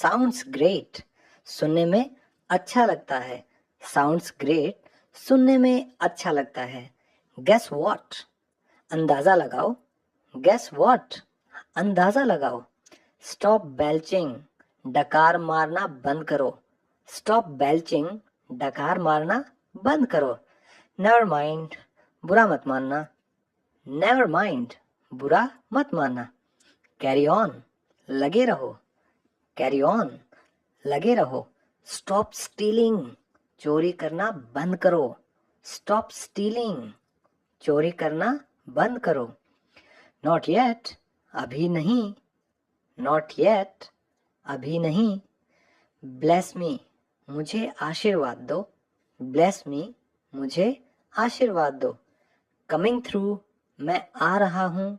Sounds great, सुनने में अच्छा लगता है। साउंड्स ग्रेट, सुनने में अच्छा लगता है। गेस व्हाट, अंदाजा लगाओ। गेस व्हाट, अंदाजा लगाओ। स्टॉप बेल्चिंग, डकार मारना बंद करो। स्टॉप बेल्चिंग, डकार मारना बंद करो। नेवर माइंड, बुरा मत मानना। नेवर माइंड, बुरा मत मानना। कैरी ऑन, लगे रहो। कैरी ऑन, लगे रहो। स्टॉप स्टीलिंग, चोरी करना बंद करो। स्टॉप स्टीलिंग, चोरी करना बंद करो। नॉट येट, अभी नहीं। नॉट येट, अभी नहीं। ब्लेस मी, मुझे आशीर्वाद दो। ब्लेस मी, मुझे आशीर्वाद दो। कमिंग थ्रू, मैं आ रहा हूँ।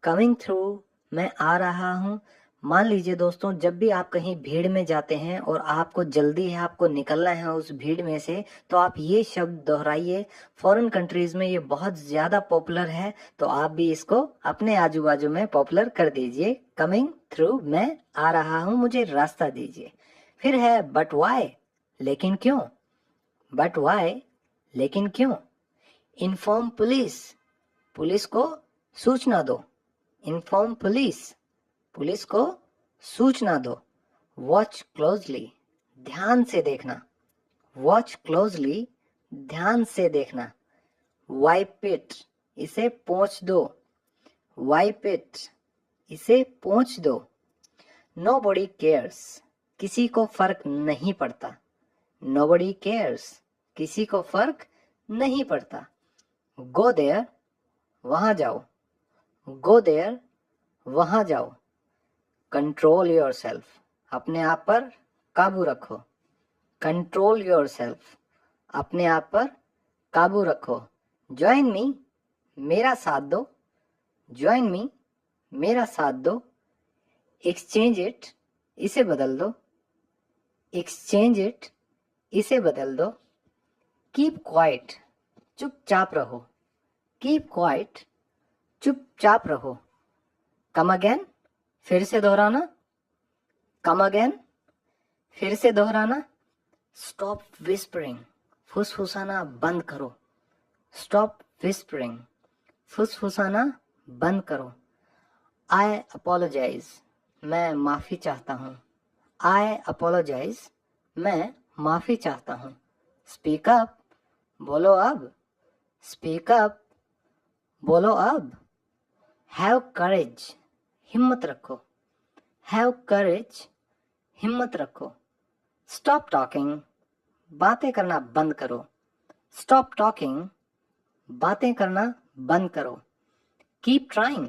कमिंग थ्रू, मैं आ रहा हूँ। मान लीजिए दोस्तों, जब भी आप कहीं भीड़ में जाते हैं और आपको जल्दी है, आपको निकलना है उस भीड़ में से, तो आप ये शब्द दोहराइए। फॉरेन कंट्रीज में ये बहुत ज्यादा पॉपुलर है, तो आप भी इसको अपने आजू बाजू में पॉपुलर कर दीजिए। कमिंग थ्रू, मैं आ रहा हूँ, मुझे रास्ता दीजिए। फिर है बट वाई, लेकिन क्यों। बट वाई, लेकिन क्यों। इन्फॉर्म पुलिस, पुलिस को सूचना दो। इन्फॉर्म पुलिस, पुलिस को सूचना दो। वॉच क्लोजली, ध्यान से देखना। वॉच क्लोजली, ध्यान से देखना। वाइप इट, इसे पोंछ दो। वाइप इट, इसे पोंछ दो। नोबडी केयर्स, किसी को फर्क नहीं पड़ता। नोबडी केयर्स, किसी को फर्क नहीं पड़ता। गो देयर, वहां जाओ। गो देयर, वहां जाओ। कंट्रोल योर सेल्फ, अपने आप पर काबू रखो। कंट्रोल योर सेल्फ, अपने आप पर काबू रखो। ज्वाइन मी, मेरा साथ दो। ज्वाइन मी, मेरा साथ दो। एक्सचेंज इट, इसे बदल दो। एक्सचेंज इट, इसे बदल दो। कीप क्वाइट, चुपचाप रहो। कीप क्वाइट, चुपचाप रहो। कम अगेन, फिर से दोहराना। कम अगेन, फिर से दोहराना। स्टॉप विस्परिंग, फुसफुसाना बंद करो। स्टॉप विस्परिंग, फुसफुसाना बंद करो। आई अपोलोजाइज, मैं माफी चाहता हूँ। आई अपोलोजाइज, मैं माफी चाहता हूँ। स्पीक अप, बोलो अब। स्पीक अप, बोलो अब। हैव करेज, हिम्मत रखो। हैव करेज, हिम्मत रखो। स्टॉप टॉकिंग, बातें करना बंद करो। स्टॉप टॉकिंग, बातें करना बंद करो। कीप ट्राइंग,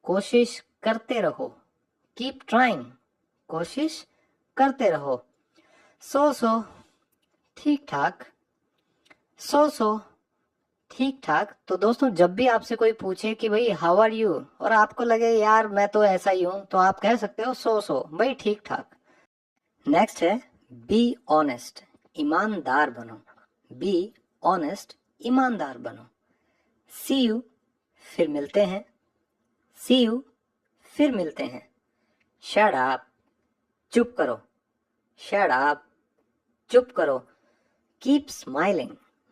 कोशिश करते रहो। कीप ट्राइंग, कोशिश करते रहो। सो ठीक ठाक। सो ठीक ठाक। तो दोस्तों, जब भी आपसे कोई पूछे कि भाई हाउ आर यू, और आपको लगे यार मैं तो ऐसा ही हूं, तो आप कह सकते हो सो भाई ठीक ठाक। नेक्स्ट है बी ऑनेस्ट, ईमानदार बनो। बी ऑनेस्ट, ईमानदार बनो। सी यू, फिर मिलते हैं। सी यू, फिर मिलते हैं। शट अप, चुप करो। शट अप, चुप करो। कीप स्माइलिंग,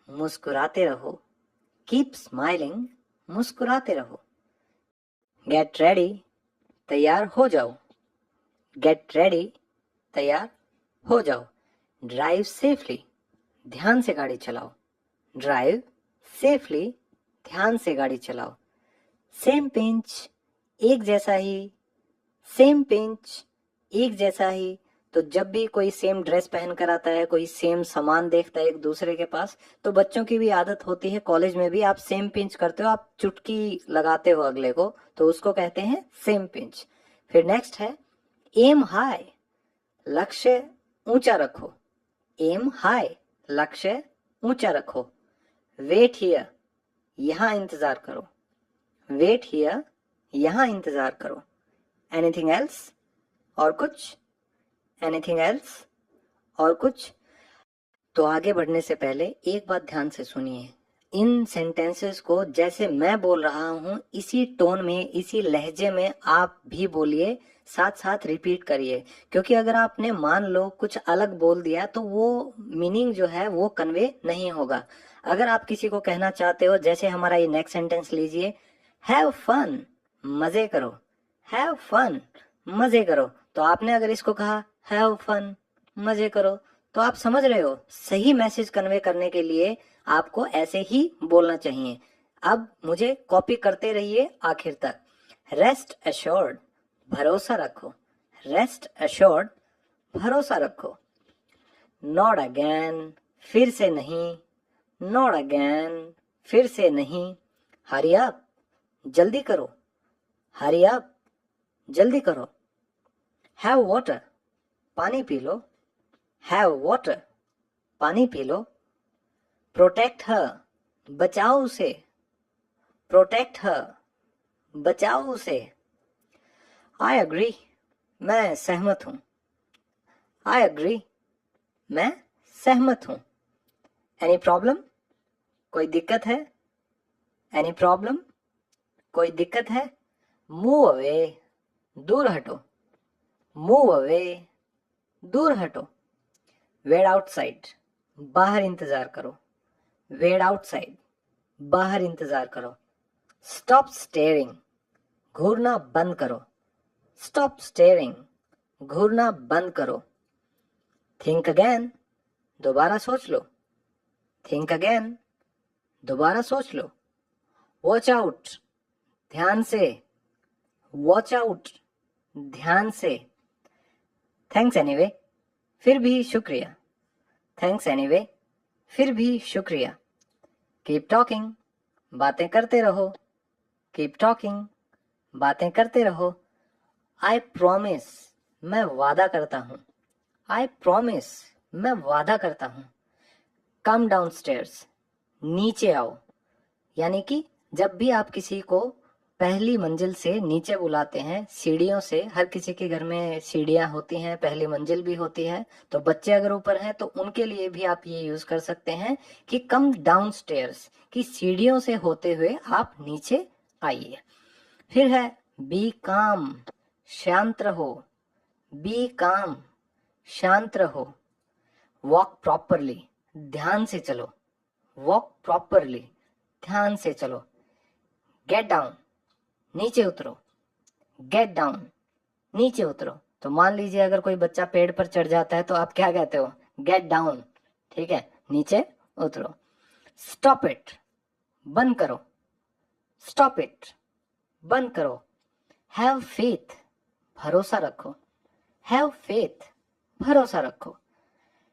मुस्कुराते रहो। कीप स्माइलिंग, मुस्कुराते रहो। गेट रेडी, तैयार हो जाओ। गेट रेडी, तैयार हो जाओ। ड्राइव सेफली, ध्यान से गाड़ी चलाओ। ड्राइव सेफली, ध्यान से गाड़ी चलाओ। सेम पिंच, एक जैसा ही। सेम पिंच, एक जैसा ही। तो जब भी कोई सेम ड्रेस पहन कर आता है, कोई सेम सामान देखता है एक दूसरे के पास, तो बच्चों की भी आदत होती है, कॉलेज में भी आप सेम पिंच करते हो, आप चुटकी लगाते हो अगले को, तो उसको कहते हैं सेम पिंच। फिर नेक्स्ट है एम हाई, लक्ष्य ऊंचा रखो। एम हाई, लक्ष्य ऊंचा रखो। वेट हियर, यहां इंतजार करो। वेट हियर, यहां इंतजार करो। एनीथिंग एल्स, और कुछ। एनीथिंग एल्स, और कुछ। तो आगे बढ़ने से पहले एक बात ध्यान से सुनिए। इन सेंटेंसेस को जैसे मैं बोल रहा हूँ इसी टोन में, इसी लहजे में आप भी बोलिए, साथ साथ रिपीट करिए, क्योंकि अगर आपने मान लो कुछ अलग बोल दिया तो वो मीनिंग जो है वो कन्वे नहीं होगा। अगर आप किसी को कहना चाहते हो, जैसे हमारा ये नेक्स्ट सेंटेंस लीजिए, हैव फन, मजे करो, हैव फन, मजे करो, तो आपने अगर इसको कहा हैव फन, मजे करो, तो आप समझ रहे हो सही मैसेज कन्वे करने के लिए आपको ऐसे ही बोलना चाहिए। अब मुझे कॉपी करते रहिए आखिर तक। रेस्ट एश्योर्ड, भरोसा रखो, रेस्ट एश्योर्ड, भरोसा रखो। नॉट अगेन, फिर से नहीं, नॉट अगेन, फिर से नहीं। हरी अप, जल्दी करो, हरी अप, जल्दी करो। हैव वाटर, पानी पी लो, हैव वाटर, पानी पी लो। प्रोटेक्ट हर, बचाओ उसे, प्रोटेक्ट हर, बचाओ उसे। आई अग्री, मैं सहमत हूं, आई अग्री, मैं सहमत हूं। एनी प्रॉब्लम, कोई दिक्कत है, एनी प्रॉब्लम, कोई दिक्कत है। मूव अवे, दूर हटो, मूव अवे, दूर हटो। वेट आउटसाइड, बाहर इंतजार करो, वेट आउटसाइड, बाहर इंतजार करो। स्टॉप स्टेयरिंग, घूरना बंद करो, स्टॉप स्टेयरिंग, घूरना बंद करो। थिंक अगेन, दोबारा सोच लो, थिंक अगेन, दोबारा सोच लो। वॉच आउट, ध्यान से, वॉच आउट, ध्यान से। थैंक्स एनीवे, फिर भी शुक्रिया, थैंक्स एनीवे, फिर भी शुक्रिया। कीप टॉकिंग, बातें करते रहो, कीप टॉकिंग, बातें करते रहो। आई प्रॉमिस, मैं वादा करता हूँ, आई प्रॉमिस, मैं वादा करता हूँ। कम डाउन स्टेयर्स, नीचे आओ, यानी कि जब भी आप किसी को पहली मंजिल से नीचे बुलाते हैं, सीढ़ियों से, हर किसी के घर में सीढ़ियां होती हैं, पहली मंजिल भी होती है, तो बच्चे अगर ऊपर हैं तो उनके लिए भी आप ये यूज कर सकते हैं कि कम डाउन स्टेयर्स, कि सीढ़ियों से होते हुए आप नीचे आइए। फिर है बी काम, शांत रहो, बी काम, शांत रहो। वॉक प्रॉपरली, ध्यान से चलो, वॉक प्रॉपरली, ध्यान से चलो। गेट डाउन, नीचे उतरो, गेट डाउन, नीचे उतरो। तो मान लीजिए अगर कोई बच्चा पेड़ पर चढ़ जाता है तो आप क्या कहते हो, गेट डाउन, ठीक है, नीचे उतरो। स्टॉप इट, बंद करो, स्टॉप इट, बंद करो। हैव फेथ, भरोसा रखो, हैव फेथ, भरोसा रखो।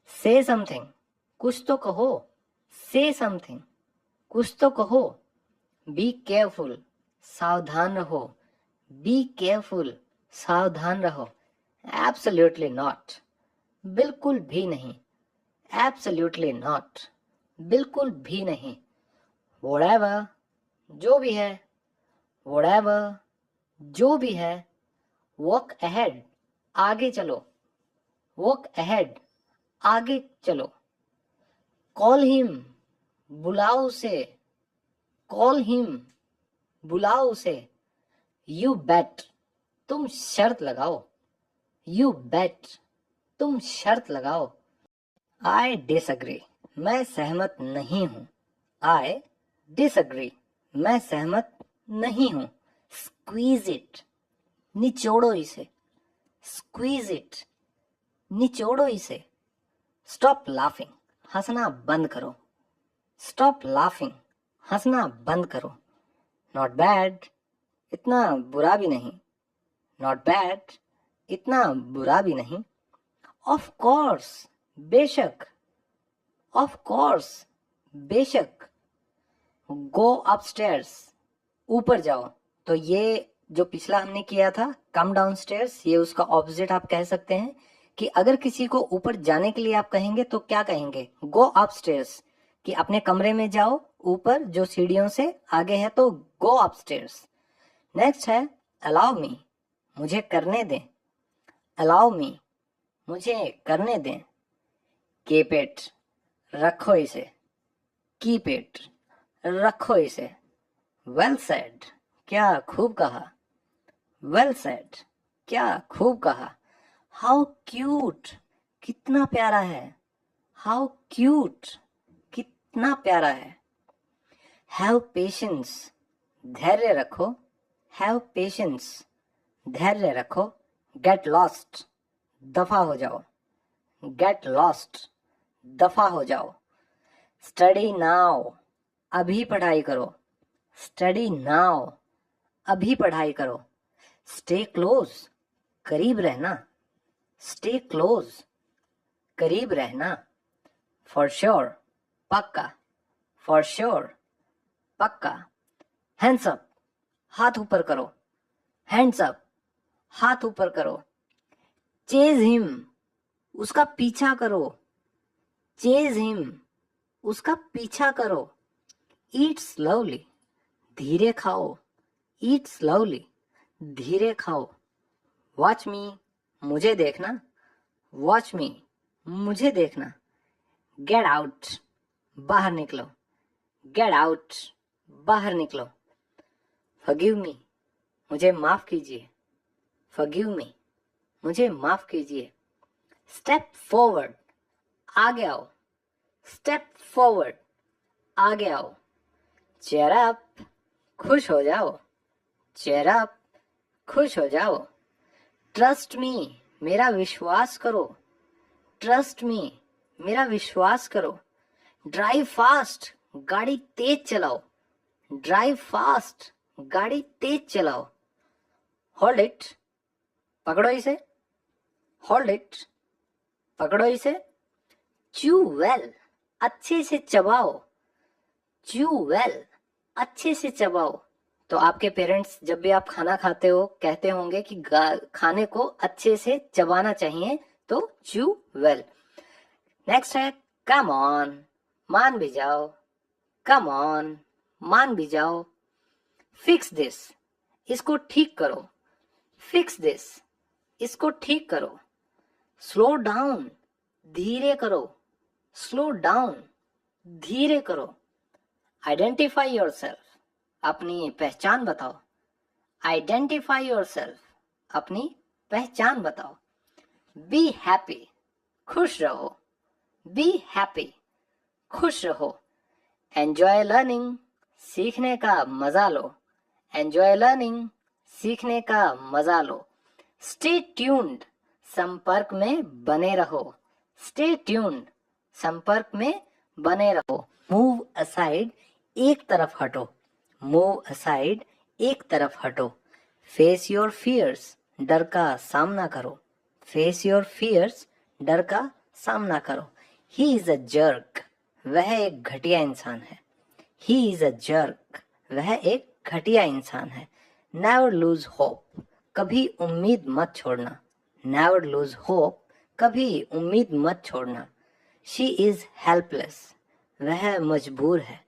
से समथिंग, कुछ तो कहो, से समथिंग, कुछ तो कहो। बी केयरफुल, सावधान रहो, बी केयरफुल, सावधान रहो। एब्सोल्युटली नॉट, बिल्कुल भी नहीं, एब्सोल्युटली नॉट, बिल्कुल भी नहीं। व्हाटएवर, जो भी है, व्हाटएवर, जो भी है। वॉक अहेड, आगे चलो, वॉक अहेड, आगे चलो। कॉल हिम, बुलाओ उसे, कॉल हिम, बुलाओ उसे। यू बेट, तुम शर्त लगाओ, यू बेट, तुम शर्त लगाओ। आई डिसएग्री, मैं सहमत नहीं हूं, आई डिसएग्री, मैं सहमत नहीं हूं। स्क्वीज इट, निचोड़ो इसे, स्क्वीज इट, निचोड़ो इसे। स्टॉप लाफिंग, हंसना बंद करो, स्टॉप लाफिंग, हंसना बंद करो। नॉट बैड, इतना बुरा भी नहीं, नॉट बैड, इतना बुरा भी नहीं। ऑफ कोर्स, बेशक, ऑफ कोर्स, बेशक। गो अपस्टेयर्स, ऊपर जाओ। तो ये जो पिछला हमने किया था कम डाउन स्टेयर्स, ये उसका ऑपोजिट आप कह सकते हैं कि अगर किसी को ऊपर जाने के लिए आप कहेंगे तो क्या कहेंगे, गो अपस्टेयर्स, कि अपने कमरे में जाओ ऊपर जो सीढ़ियों से आगे है, तो गो अपस्टेयर्स। नेक्स्ट है अलाउ मी, मुझे करने दें, अलाउ मी, मुझे करने दें। कीप इट, रखो इसे, कीप इट, रखो इसे। वेल सेड, क्या खूब कहा। वेल सेड, क्या खूब कहा। हाउ क्यूट, कितना प्यारा है। हाउ क्यूट, कितना प्यारा है। हैव पेशेंस, धैर्य रखो। हैव पेशेंस, धैर्य रखो। गेट लॉस्ट, दफा हो जाओ। गेट लॉस्ट, दफा हो जाओ। स्टडी नाउ, अभी पढ़ाई करो। स्टडी नाउ, अभी पढ़ाई करो। स्टे क्लोज, करीब रहना। स्टे क्लोज, करीब रहना। फॉर श्योर, पक्का। फॉर श्योर, पक्का। हैंड्स अप, हाथ ऊपर करो। हैंड्स अप, हाथ ऊपर करो। चेज हिम, उसका पीछा करो। चेज हिम, उसका पीछा करो। ईट स्लोली, धीरे खाओ। ईट स्लोली, धीरे खाओ। वॉच मी, मुझे देखना। वॉच मी, मुझे देखना। गेट आउट, बाहर निकलो। गेट आउट, बाहर निकलो। फॉरगिव मी, मुझे माफ कीजिए। फॉरगिव मी, मुझे माफ कीजिए। स्टेप फॉरवर्ड, आगे आओ। स्टेप फॉरवर्ड, आगे आओ। चेयर अप, खुश हो जाओ। चेयर अप, खुश हो जाओ। ट्रस्ट मी, मेरा विश्वास करो। ट्रस्ट मी, मेरा विश्वास करो। ड्राइव फास्ट, गाड़ी तेज चलाओ। ड्राइव फास्ट, गाड़ी तेज चलाओ। होल्ड इट, पकड़ो इसे। होल्ड इट, पकड़ो इसे। च्यू वेल, अच्छे से चबाओ। च्यू वेल, अच्छे से चबाओ। तो आपके पेरेंट्स जब भी आप खाना खाते हो कहते होंगे कि खाने को अच्छे से चबाना चाहिए, तो च्यू वेल। नेक्स्ट है कम ऑन, मान भी जाओ। कम ऑन, मान भी जाओ। फिक्स दिस, इसको ठीक करो। फिक्स दिस, इसको ठीक करो। स्लो डाउन, धीरे करो। स्लो डाउन, धीरे करो। आइडेंटिफाई योरसेल्फ, अपनी पहचान बताओ। आइडेंटिफाई योरसेल्फ, अपनी पहचान बताओ। बी हैप्पी, खुश रहो। बी हैप्पी, खुश रहो। एंजॉय लर्निंग, सीखने का मजा लो। एंजॉय लर्निंग, सीखने का मजा लो। स्टे ट्यून्ड, संपर्क में बने रहो। स्टे ट्यून्ड, संपर्क में बने रहो। मूव असाइड, एक तरफ हटो। मूव असाइड, एक तरफ हटो। फेस योर फियर्स, डर का सामना करो। फेस योर फियर्स, डर का सामना करो। ही इज अ जर्क, वह एक घटिया इंसान है। ही इज अ जर्क, वह एक घटिया इंसान है। नेवर लूज होप, कभी उम्मीद मत छोड़ना। नेवर लूज होप, कभी उम्मीद मत छोड़ना। शी इज हेल्पलेस, वह मजबूर है।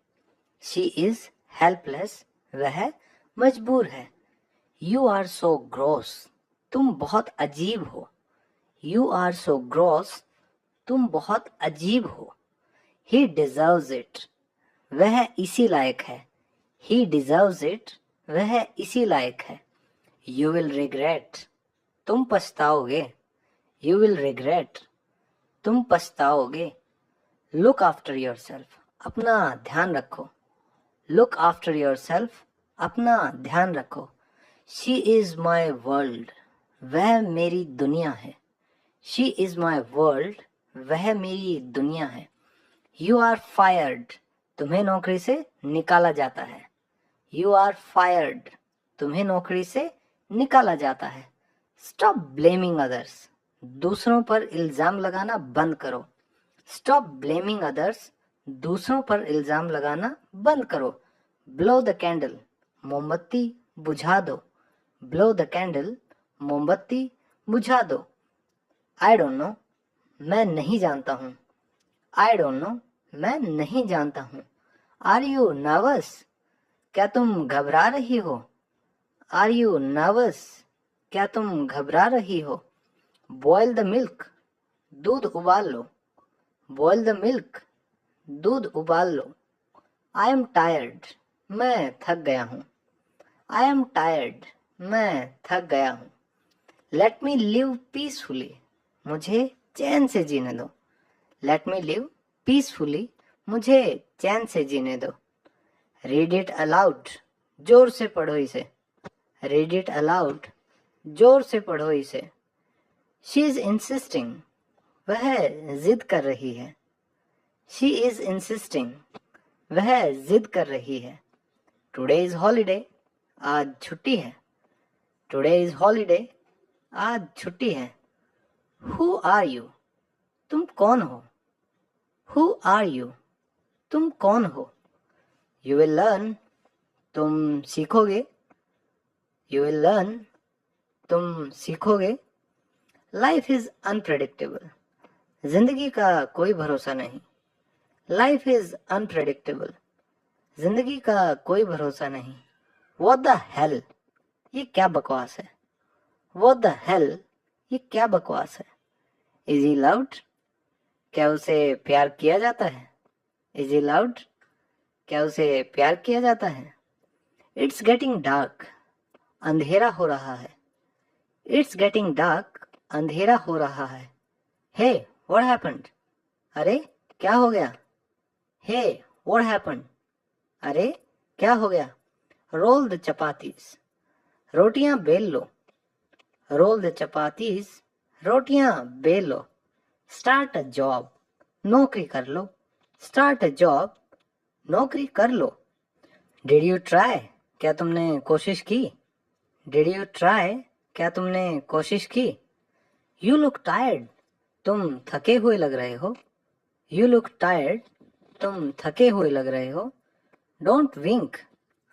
शी इज हेल्पलेस, वह मजबूर है। यू आर सो ग्रॉस, तुम बहुत अजीब हो। यू आर सो ग्रॉस, तुम बहुत अजीब हो। ही डिजर्व्स इट, वह इसी लायक है। ही डिजर्व्स इट, वह इसी लायक है। यू विल रिग्रेट, तुम पछताओगे। यू विल रिग्रेट, तुम पछताओगे। लुक आफ्टर योरसेल्फ, अपना ध्यान रखो। लुक आफ्टर योरसेल्फ, अपना ध्यान रखो। शी इज माई वर्ल्ड, वह मेरी दुनिया है। शी इज माई वर्ल्ड, वह मेरी दुनिया है। यू आर फायर्ड, तुम्हें नौकरी से निकाला जाता है। यू आर फायर्ड, तुम्हें नौकरी से निकाला जाता है। स्टॉप ब्लेमिंग अदर्स, दूसरों पर इल्जाम लगाना बंद करो। स्टॉप ब्लेमिंग अदर्स, दूसरों पर इल्जाम लगाना बंद करो। ब्लो द कैंडल, मोमबत्ती बुझा दो। ब्लो द कैंडल, मोमबत्ती बुझा दो। आई डोंट नो, मैं नहीं जानता हूँ। आई डोंट नो, मैं नहीं जानता हूँ। आर यू नर्वस, क्या तुम घबरा रही हो। आर यू नर्वस, क्या तुम घबरा रही हो। बॉयल द मिल्क, दूध उबाल लो। बॉयल द मिल्क, दूध उबाल लो। आई एम टायर्ड, मैं थक गया हूँ। आई एम टायर्ड, मैं थक गया हूँ। लेट मी लिव पीसफुली, मुझे चैन से जीने दो। लेट मी लिव पीसफुली, मुझे चैन से जीने दो। रीड इट अलाउड, जोर से पढ़ो इसे। रीड इट अलाउड, जोर से पढ़ो इसे। शी इज इंसिस्टिंग, वह जिद कर रही है। शी इज इंसिस्टिंग, वह जिद कर रही है। टुडे इज हॉलीडे, आज छुट्टी है। टुडे इज हॉलीडे, आज छुट्टी है। हु आर यू, तुम कौन हो। हु आर यू, तुम कौन हो। यू विल लर्न, तुम सीखोगे। यू विल लर्न, तुम सीखोगे। लाइफ इज अनप्रेडिक्टेबल, जिंदगी का कोई भरोसा नहीं। लाइफ इज अनप्रेडिक्टेबल, जिंदगी का कोई भरोसा नहीं। What the hell, ये क्या बकवास है। What the hell, ये क्या बकवास है। Is he loved, क्या उसे प्यार किया जाता है। Is he loved, क्या उसे प्यार किया जाता है। It's getting dark, अंधेरा हो रहा है। It's getting dark, अंधेरा हो रहा है। Hey, what happened, अरे क्या हो गया। Hey, what happened, अरे क्या हो गया। Roll the chapatis, रोटियां बेल लो। Roll the chapatis, रोटियां बेल लो। Start a job, नौकरी कर लो। Start a job, नौकरी कर लो। Did you try, क्या तुमने कोशिश की। Did you try, क्या तुमने कोशिश की। You look tired, तुम थके हुए लग रहे हो। You look tired, तुम थके हुए लग रहे हो। Don't wink,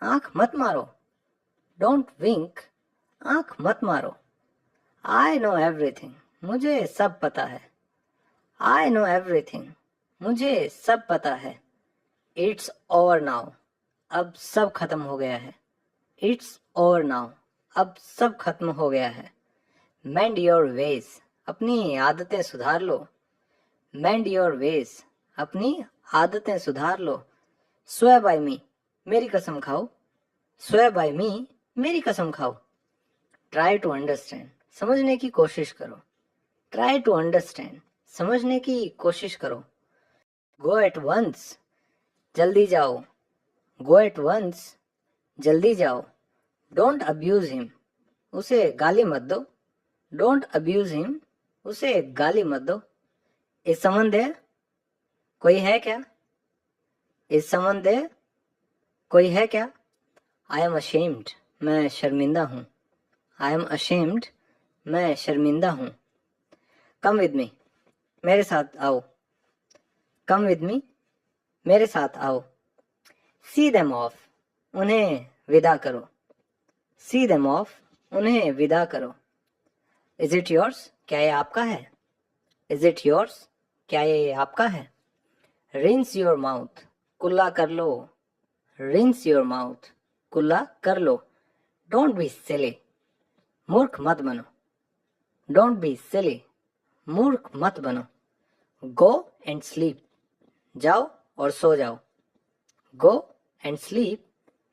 आंख मत मारो। Don't wink, आंख मत मारो। I know everything, मुझे सब पता है। I know everything, मुझे सब पता है। It's over now, अब सब खत्म हो गया है। It's over now, अब सब खत्म हो गया है। Mend your ways, अपनी आदतें सुधार लो। Mend your ways, अपनी आदतें सुधार लो। Swear by me, मेरी कसम खाओ। Swear by me, मेरी कसम खाओ। Try to understand, समझने की कोशिश करो। Try to understand, समझने की कोशिश करो। Go at once, जल्दी जाओ। Go at once, जल्दी जाओ। Don't abuse him, उसे गाली मत दो। Don't abuse him, उसे गाली मत दो। Is someone there, कोई है क्या। Is someone there, कोई है क्या। I am ashamed, मैं शर्मिंदा हूँ। I am ashamed, मैं शर्मिंदा हूँ। Come with me, मेरे साथ आओ। Come with me, मेरे साथ आओ। See them off, उन्हें विदा करो। See them off, उन्हें विदा करो। Is it yours, क्या ये आपका है। Is it yours, क्या ये आपका है। Rinse your mouth, कुल्ला कर लो। Rinse your mouth, कुल्ला कर लो। Don't be silly, मूर्ख मत बनो। Don't be silly, मूर्ख मत बनो। Go and sleep, जाओ और सो जाओ। Go and sleep,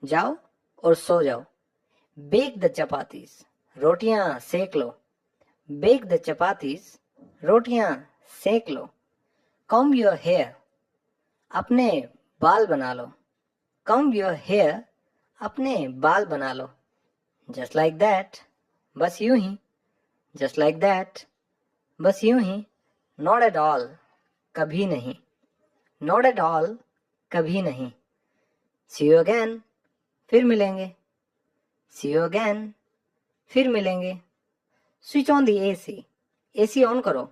जाओ और सो जाओ। Bake the chapatis, रोटियां सेक लो। Bake the chapatis, रोटियां सेक लो। Comb your hair, अपने बाल बना लो। Comb your hair, अपने बाल बना लो। Just like that, बस यूं ही। Just like that, बस यूं ही। Not at all, कभी नहीं। Not at all, कभी नहीं। See you again, फिर मिलेंगे। See you again, फिर मिलेंगे। Switch on the AC, AC on करो।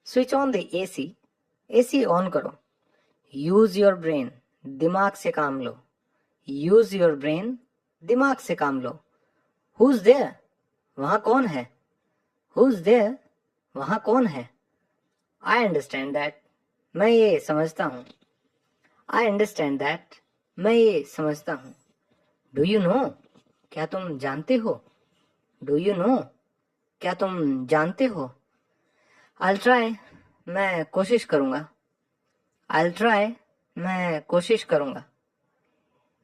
Switch on the AC, AC on करो। Use your brain, दिमाग से काम लो। Use your brain, दिमाग से काम लो। Who's there, वहाँ कौन है। Who's there, वहाँ कौन है। I understand that, मैं ये समझता हूँ। I understand that, मैं ये समझता हूँ। Do you know, क्या तुम जानते हो। Do you know, क्या तुम जानते हो। I'll try, मैं कोशिश करूँगा। I'll try, मैं कोशिश करूंगा।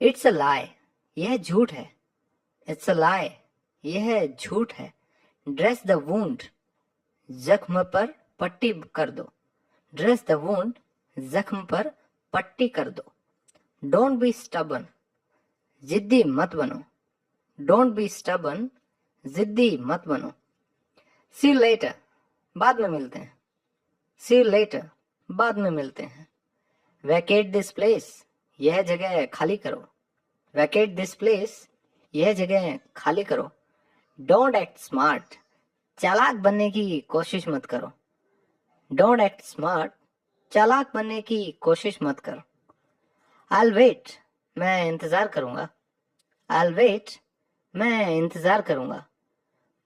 इट्स अ लाई, यह झूठ है। इट्स अ लाई, यह झूठ है। ड्रेस द वुंड, जख्म पर पट्टी कर दो। ड्रेस द वुंड, जख्म पर पट्टी कर दो। डोंट बी स्टबन, जिद्दी मत बनो। डोंट बी स्टबन, जिद्दी मत बनो। सी यू लेटर, बाद में मिलते हैं। सी यू लेटर, बाद में मिलते हैं। वैकेट दिस प्लेस, यह जगह खाली करो। वैकेट दिस प्लेस, यह जगह खाली करो। डोंट एक्ट स्मार्ट, चालाक बनने की कोशिश मत करो। डोंट एक्ट स्मार्ट, चालाक बनने की कोशिश मत करो। I'll वेट, मैं इंतजार करूंगा। I'll वेट, मैं इंतजार करूंगा।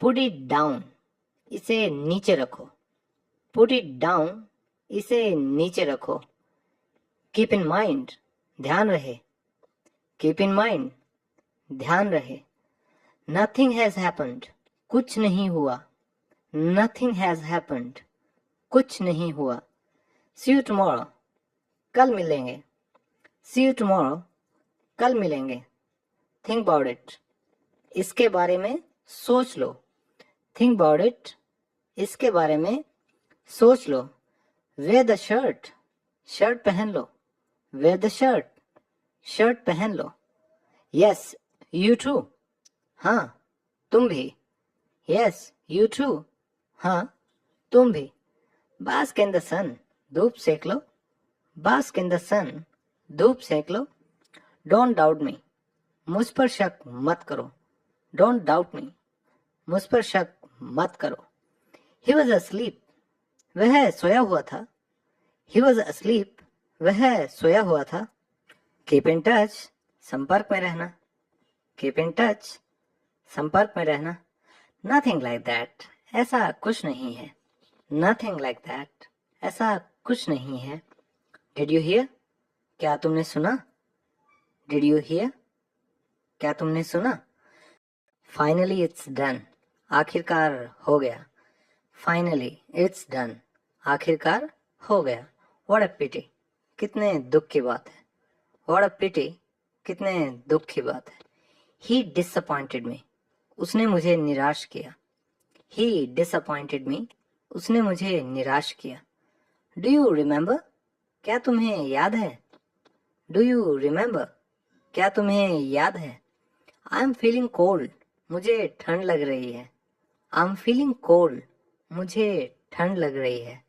पुट इट डाउन, इसे नीचे रखो। पुट इट डाउन, इसे नीचे रखो। कीप इन माइंड, ध्यान रहे। कीप इन माइंड, ध्यान रहे। नथिंग हैज हैपेंड, कुछ नहीं हुआ। नथिंग हैज हैपेंड, कुछ नहीं हुआ। सी यू टुमारो, कल मिलेंगे। सी यू टुमारो, कल मिलेंगे। थिंक अबाउट इट, इसके बारे में सोच लो। थिंक अबाउट इट, इसके बारे में सोच लो। वेयर द शर्ट, शर्ट पहन लो। वेयर द शर्ट, शर्ट पहन लो। यस यू टू, हाँ तुम भी। यस यू टू, हाँ तुम भी। बास्क इन द सन, धूप सेक लो। बास्क इन द सन, धूप सेक लो। डोंट डाउट मी, मुझ पर शक मत करो। डोंट डाउट मी, मुझ पर शक मत करो। ही वॉज asleep, वह सोया हुआ था। ही वॉज asleep, वह सोया हुआ था। कीप इन टच, संपर्क में रहना। कीप इन टच, संपर्क में रहना। नथिंग लाइक दैट, ऐसा कुछ नहीं है। नथिंग लाइक दैट, ऐसा कुछ नहीं है। डिड यू हियर, क्या तुमने सुना। डिड यू हियर, क्या तुमने सुना। फाइनली इट्स डन, आखिरकार हो गया। फाइनली इट्स डन, आखिरकार हो गया। व्हाट अ पिटी, कितने दुख की बात है। व्हाट अ पिटी, कितने दुख की बात है। ही डिसअपॉइंटेड मी, उसने मुझे निराश किया। ही डिसअपॉइंटेड मी, उसने मुझे निराश किया। डू यू रिमेंबर, क्या तुम्हें याद है। डू यू रिमेंबर, क्या तुम्हें याद है। आई एम फीलिंग कोल्ड, मुझे ठंड लग रही है। आई एम फीलिंग कोल्ड, मुझे ठंड लग रही है।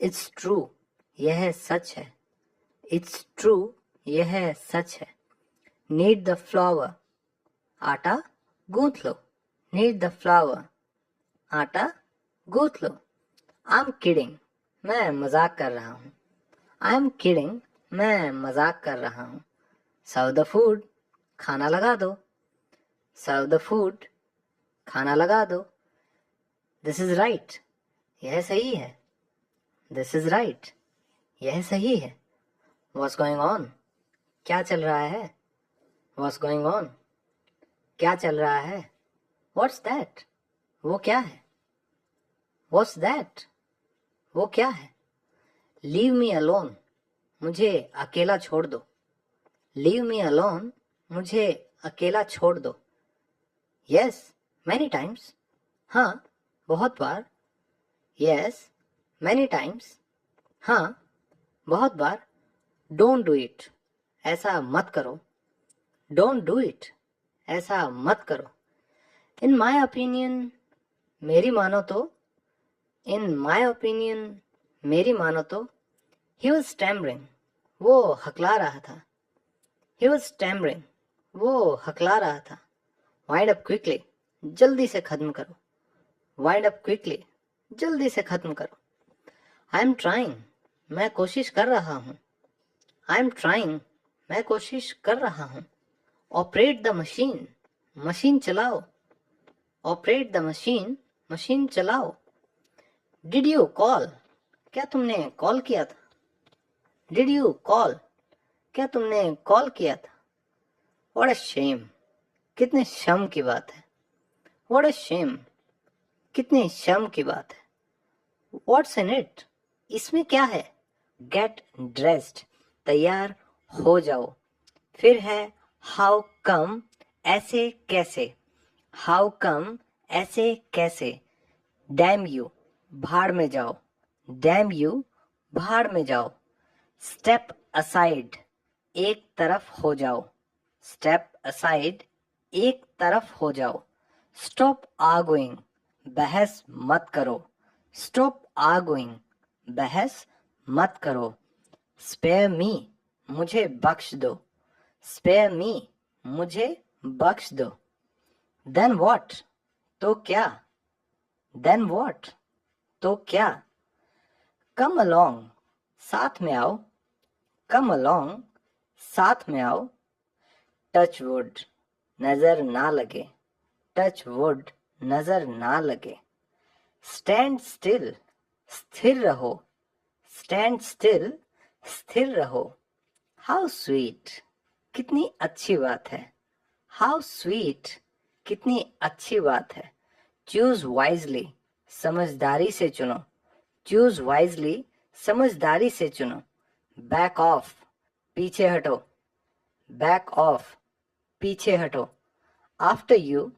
इट्स ट्रू, यह सच है। इट्स ट्रू, यह सच है। नीड द फ्लावर, आटा गूंथ लो। नीड द फ्लावर, आटा गूंथ लो। आई एम किडिंग, मैं मजाक कर रहा हूँ। आई एम किडिंग, मैं मजाक कर रहा हूँ। सर्व द फूड, खाना लगा दो। सर्व द फूड, खाना लगा दो। दिस इज राइट, यह सही है। दिस इज राइट, यह सही है। What's going on, क्या चल रहा है। What's going on, क्या चल रहा है। What's that, वो क्या है। What's that, वो क्या है। Leave me alone, मुझे अकेला छोड़ दो। Leave me alone, मुझे अकेला छोड़ दो। Yes, many times, हाँ बहुत बार। Yes, many times, हाँ बहुत बार। Don't do it, ऐसा मत करो। Don't do it, ऐसा मत करो। In my opinion, मेरी मानो तो। In my opinion, मेरी मानो तो। He was stammering, वो हकला रहा था। He was stammering, वो हकला रहा था। Wind up quickly, जल्दी से खत्म करो। Wind up quickly, जल्दी से खत्म करो। I am trying, मैं कोशिश कर रहा हूँ। I am trying, मैं कोशिश कर रहा हूँ। Operate the machine, मशीन चलाओ। Operate the machine, मशीन चलाओ। Did you call, क्या तुमने कॉल किया था। Did you call, क्या तुमने कॉल किया था। What a shame, कितने शर्म की बात है। What a shame, कितनी शर्म की बात है। What's in it, इसमें क्या है। Get dressed, तैयार हो जाओ। फिर है हाउ कम, ऐसे कैसे। हाउ कम, ऐसे कैसे। डैम यू, भाड़ में जाओ। डैम यू, भाड़ में जाओ। स्टेप असाइड, एक तरफ हो जाओ। स्टेप असाइड, एक तरफ हो जाओ। स्टॉप आर्गुइंग, बहस मत करो। स्टॉप आर्गुइंग, बहस मत करो। स्पेयर मी, मुझे बख्श दो। स्पेयर मी, मुझे बख्श दो। देन व्हाट, तो क्या। देन व्हाट, तो क्या। कम अलोंग, साथ में आओ। कम अलोंग, साथ में आओ। टच वुड, नजर ना लगे। टच वुड, नजर ना लगे। स्टैंड स्टिल, स्थिर रहो। स्टैंड स्टिल, स्थिर रहो। हाउ स्वीट, कितनी अच्छी बात है। हाउ स्वीट, कितनी अच्छी बात है। चूज वाइजली, समझदारी से चुनो। चूज वाइजली, समझदारी से चुनो। बैक ऑफ, पीछे हटो। बैक ऑफ, पीछे हटो। आफ्टर यू,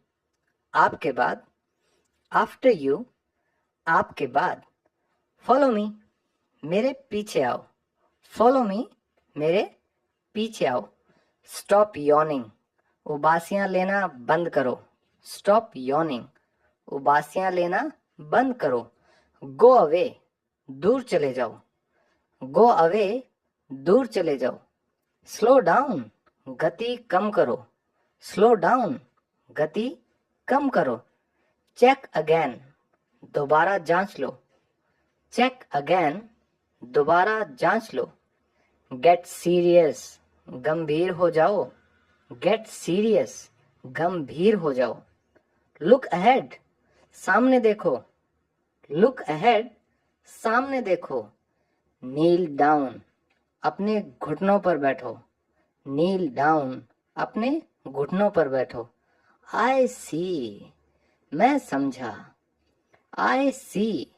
आपके बाद। आफ्टर यू, आपके बाद। फॉलो मी, मेरे पीछे आओ। फॉलो मी, मेरे पीछे आओ। स्टॉप यॉर्निंग, उबासियां लेना बंद करो। स्टॉप यॉर्निंग, उबासियां लेना बंद करो। गो अवे, दूर चले जाओ। गो अवे, दूर चले जाओ। स्लो डाउन, गति कम करो। स्लो डाउन, गति कम करो। चेक अगेन, दोबारा जांच लो। चेक अगेन, दोबारा जांच लो। गेट सीरियस, गंभीर हो जाओ। गेट सीरियस, गंभीर हो जाओ। लुक अहेड, सामने देखो। लुक अहेड, सामने देखो। नील डाउन, अपने घुटनों पर बैठो। नील डाउन, अपने घुटनों पर बैठो। आई सी, मैं समझा। आई सी,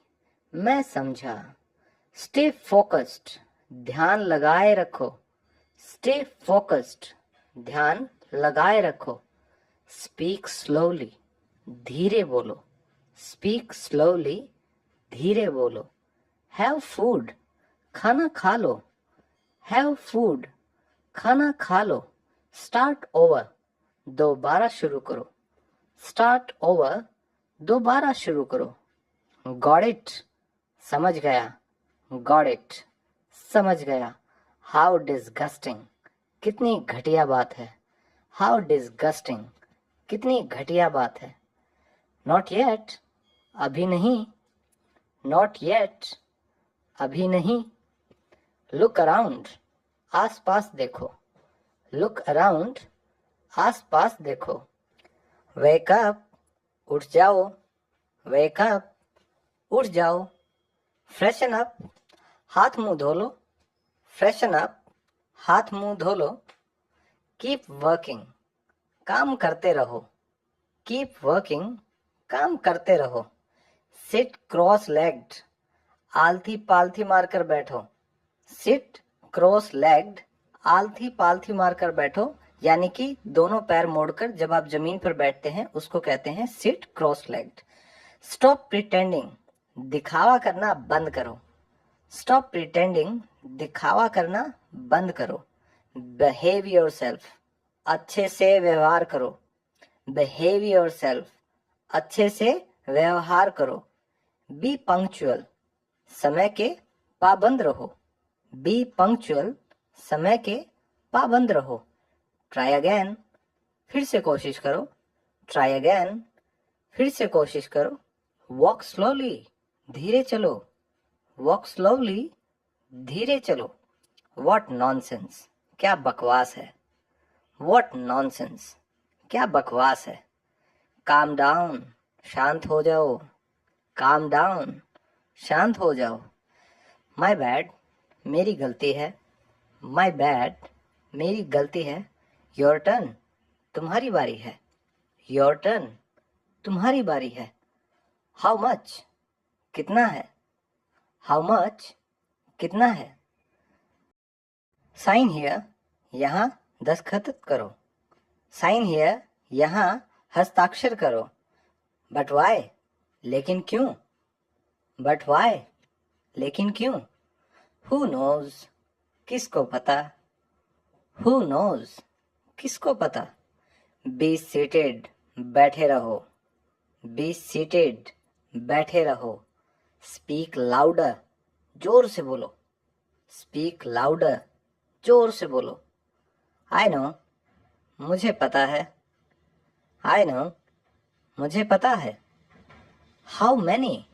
मैं समझा। स्टे फोकस्ड, ध्यान लगाए रखो। स्टे फोकस्ड, ध्यान लगाए रखो। स्पीक स्लोली, धीरे बोलो। स्पीक स्लोली, धीरे बोलो। हैव फूड, खाना खा लो। हैव फूड, खाना खा लो। स्टार्ट ओवर, दोबारा शुरू करो। स्टार्ट ओवर, दोबारा शुरू करो। गॉट इट, समझ गया। गॉट इट, समझ गया। हाउ डिस्गस्टिंग, कितनी घटिया बात है। हाउ डिस्गस्टिंग, कितनी घटिया बात है। नॉट येट, अभी नहीं। नॉट येट, अभी नहीं। लुक अराउंड, आस पास देखो। लुक अराउंड, आस पास देखो। वेक अप, उठ जाओ। वेक अप, उठ जाओ। फ्रेशन अप, हाथ मुंह धो लो। फ्रेशन अप, हाथ मुंह धो लो। कीप वर्किंग, काम करते रहो। कीप वर्किंग, काम करते रहो। सिट क्रॉस लेग्ड, आलथी पालथी मारकर बैठो। सिट क्रॉस लेग्ड, आलथी पालथी मारकर बैठो, यानी कि दोनों पैर मोड़कर जब आप जमीन पर बैठते हैं उसको कहते हैं sit cross legged. Stop pretending, दिखावा करना बंद करो। स्टॉप प्रिटेंडिंग, दिखावा करना बंद करो। बिहेव योरसेल्फ, अच्छे से व्यवहार करो। बिहेव योरसेल्फ, अच्छे से व्यवहार करो। बी पंक्चुअल, समय के पाबंद रहो। बी पंक्चुअल, समय के पाबंद रहो। ट्राई अगेन, फिर से कोशिश करो। ट्राई अगेन, फिर से कोशिश करो। वॉक स्लोली, धीरे चलो। वॉक स्लोली, धीरे चलो। वॉट नॉनसेंस, क्या बकवास है। वॉट नॉनसेंस, क्या बकवास है। काम डाउन, शांत हो जाओ। काम डाउन, शांत हो जाओ। माई बैड, मेरी गलती है। माई बैड, मेरी गलती है। योर टर्न, तुम्हारी बारी है। योर टर्न, तुम्हारी बारी है। हाउ मच, कितना है। हाउ मच, कितना है। साइन हियर, यहाँ दस्तखत करो. साइन हियर, यहाँ हस्ताक्षर करो. बट वाई, लेकिन क्यों? बट वाई, लेकिन क्यों? हु नोज, किसको पता? हु नोज, किसको पता? बी सीटेड, बैठे रहो. बी सीटेड, बैठे रहो. स्पीक लाउडर, जोर से बोलो. स्पीक लाउडर, जोर से बोलो. आई नो, मुझे पता है. आई नो, मुझे पता है. हाउ मैनी,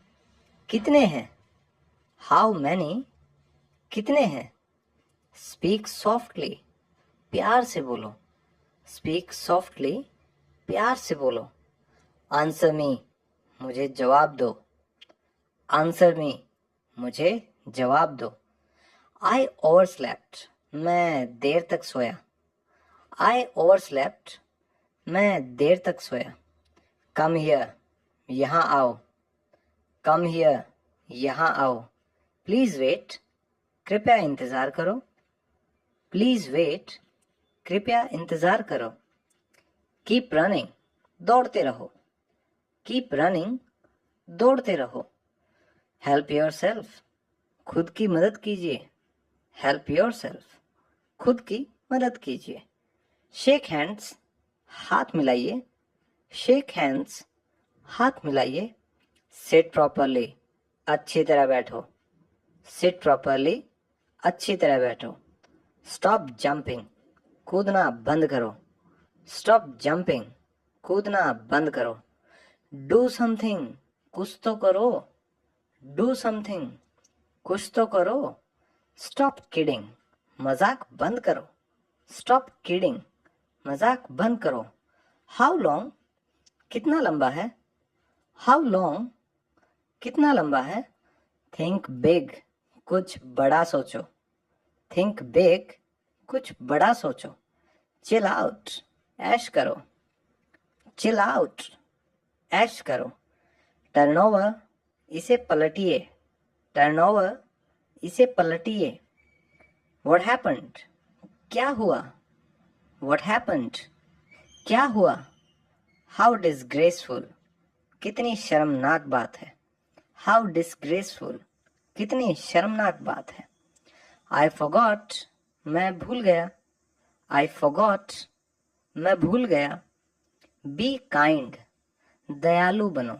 कितने हैं? हाउ मैनी, कितने हैं? स्पीक सॉफ्टली, प्यार से बोलो. स्पीक सॉफ्टली, प्यार से बोलो. आंसर मी, मुझे जवाब दो. आंसर मी, मुझे जवाब दो. आई ओवरस्लेप्ट, मैं देर तक सोया. आई ओवरस्लेप्ट, मैं देर तक सोया. कम हियर, यहाँ आओ. कम हियर, यहाँ आओ. प्लीज वेट, कृपया इंतजार करो. प्लीज वेट, कृपया इंतजार करो. कीप रनिंग, दौड़ते रहो. कीप रनिंग, दौड़ते रहो. हेल्प योरसेल्फ, खुद की मदद कीजिए. हेल्प योरसेल्फ, खुद की मदद कीजिए. शेक हैंड्स, हाथ मिलाइए. शेक हैंड्स, हाथ मिलाइए. सिट प्रॉपरली, अच्छी तरह बैठो. सिट प्रॉपरली, अच्छी तरह बैठो. स्टॉप जंपिंग, कूदना बंद करो. स्टॉप जंपिंग, कूदना बंद करो. डू समथिंग, कुछ तो करो. डू समथिंग, कुछ तो करो. स्टॉप किडिंग, मजाक बंद करो. स्टॉप किडिंग, मजाक बंद करो. हाउ लॉन्ग, कितना लंबा है? हाउ लॉन्ग, कितना लंबा है? थिंक बिग, कुछ बड़ा सोचो. थिंक बिग, कुछ बड़ा सोचो. चिल आउट, ऐश करो. चिल आउट, ऐश करो. टर्न ओवर, इसे पलटिए. टर्न ओवर, इसे पलटिए. व्हाट हैपेंड, क्या हुआ? व्हाट हैपेंड, क्या हुआ? हाउ डिसग्रेसफुल, कितनी शर्मनाक बात है. हाउ डिसग्रेसफुल, कितनी शर्मनाक बात है. आई फॉरगॉट, मैं भूल गया. आई फॉरगॉट, मैं भूल गया. बी काइंड, दयालु बनो.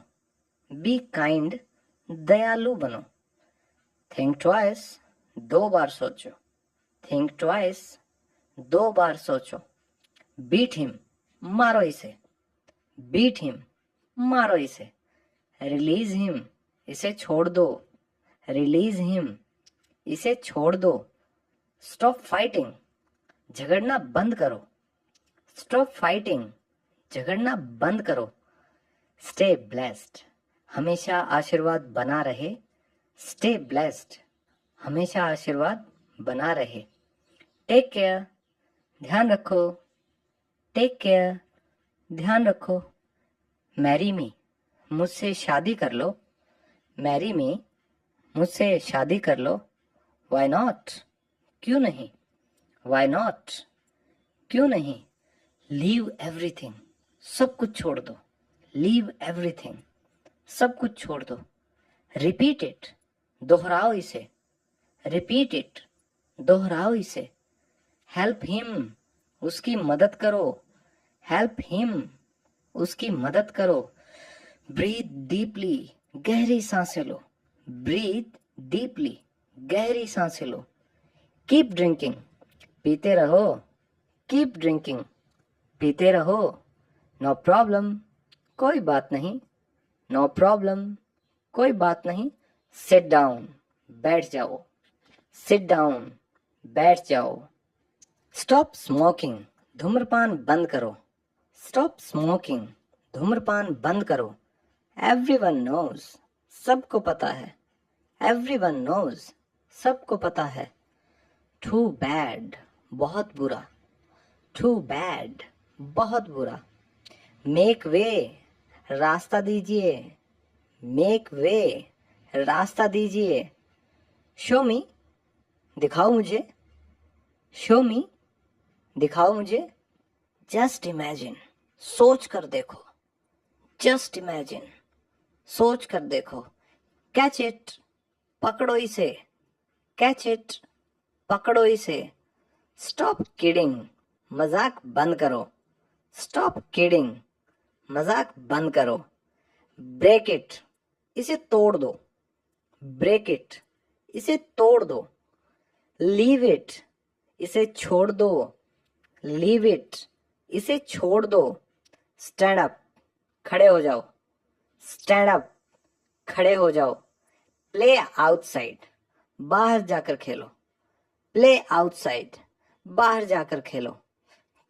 बी काइंड, दयालु बनो. थिंक ट्वाइस, दो बार सोचो. थिंक ट्वाइस, दो बार सोचो. बीट हिम, मारो इसे. बीट हिम, मारो इसे. रिलीज हिम, इसे छोड़ दो. रिलीज हिम, इसे छोड़ दो. स्टॉप फाइटिंग, झगड़ना बंद करो. स्टॉप फाइटिंग, झगड़ना बंद करो. स्टे ब्लेस्ड, हमेशा आशीर्वाद बना रहे. स्टे ब्लेस्ड, हमेशा आशीर्वाद बना रहे. टेक केयर, ध्यान रखो. टेक केयर, ध्यान रखो. मैरी मी, मुझसे शादी कर लो. मैरी मी, मुझसे शादी कर लो. वाई नॉट, क्यों नहीं? वाई नॉट, क्यों नहीं? लीव एवरीथिंग, सब कुछ छोड़ दो. लीव एवरीथिंग, सब कुछ छोड़ दो. रिपीट इट, दोहराओ इसे. रिपीट इट, दोहराओ इसे. हेल्प हिम, उसकी मदद करो. हेल्प हिम, उसकी मदद करो. ब्रीथ डीपली, गहरी सांसें लो. ब्रीथ डीपली, गहरी सांसें लो. कीप ड्रिंकिंग, पीते रहो. कीप ड्रिंकिंग, पीते रहो. नो प्रॉब्लम, कोई बात नहीं. नो प्रॉब्लम, कोई बात नहीं. सिट डाउन, बैठ जाओ. सिट डाउन, बैठ जाओ. स्टॉप स्मोकिंग, धूम्रपान बंद करो. स्टॉप स्मोकिंग, धूम्रपान बंद करो. एवरीवन नोज, सबको पता है. एवरीवन नोज, सबको पता है. टू बैड, बहुत बुरा. टू बैड, बहुत बुरा. मेक वे, रास्ता दीजिए. मेक वे, रास्ता दीजिए. शो मी, दिखाओ मुझे. शो मी, दिखाओ मुझे। जस्ट इमेजिन, सोच कर देखो। जस्ट इमेजिन, सोच कर देखो। कैच इट, पकड़ो इसे। कैच इट, पकड़ो इसे। स्टॉप किडिंग, मजाक बंद करो। स्टॉप किडिंग, मजाक बंद करो। ब्रेक इट, इसे तोड़ दो। ब्रेक इट, इसे तोड़ दो। लीव इट, इसे छोड़ दो। लीव इट, इसे छोड़ दो। स्टैंड अप, खड़े हो जाओ। स्टैंड अप, खड़े हो जाओ। प्ले आउटसाइड, बाहर जाकर खेलो। प्ले आउटसाइड, बाहर जाकर खेलो।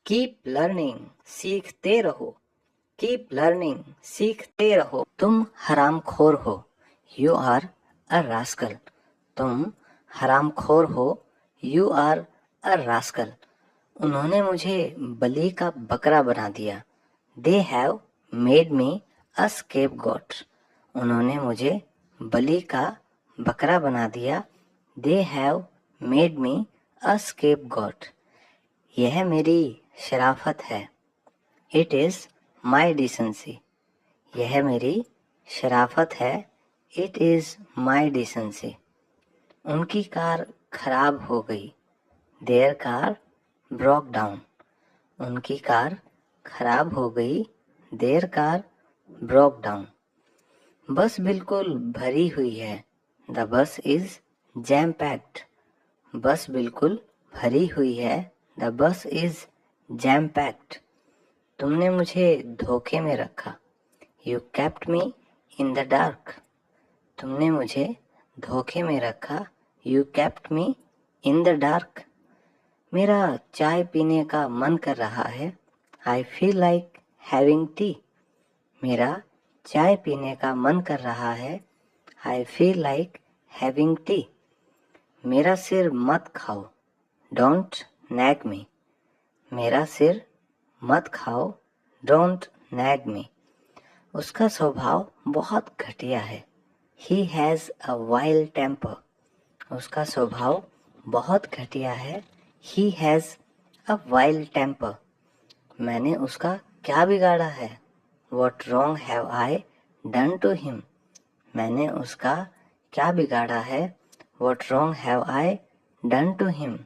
कीप लर्निंग, सीखते रहो। कीप लर्निंग, सीखते रहो। तुम हरामखोर हो। You are a rascal. तुम हरामखोर हो। You are a rascal. उन्होंने मुझे बलि का बकरा बना दिया। They have made me a scapegoat. उन्होंने मुझे बलि का बकरा बना दिया। They have made me a scapegoat. यह मेरी शराफत है। It is my decency. यह मेरी शराफत है। It is my decency. उनकी कार खराब हो गई। Their car broke down. उनकी कार खराब हो गई। Their car broke down. Bus बिल्कुल भरी हुई है। The bus is jam packed. बस बिल्कुल भरी हुई है। The bus is jam packed. तुमने मुझे धोखे में रखा। You kept me in the dark. तुमने मुझे धोखे में रखा। You kept me in the dark. मेरा चाय पीने का मन कर रहा है। I feel like having T. मेरा चाय पीने का मन कर रहा है। I feel like having T. मेरा सिर मत खाओ। डोंट नैग मी। मेरा सिर मत खाओ। डोंट नैग मी। उसका स्वभाव बहुत घटिया है। He has a wild temper. उसका स्वभाव बहुत घटिया है। He has a wild temper. मैंने उसका क्या बिगाड़ा है? What wrong have I done to him? मैंने उसका क्या बिगाड़ा है? What wrong have I done to him?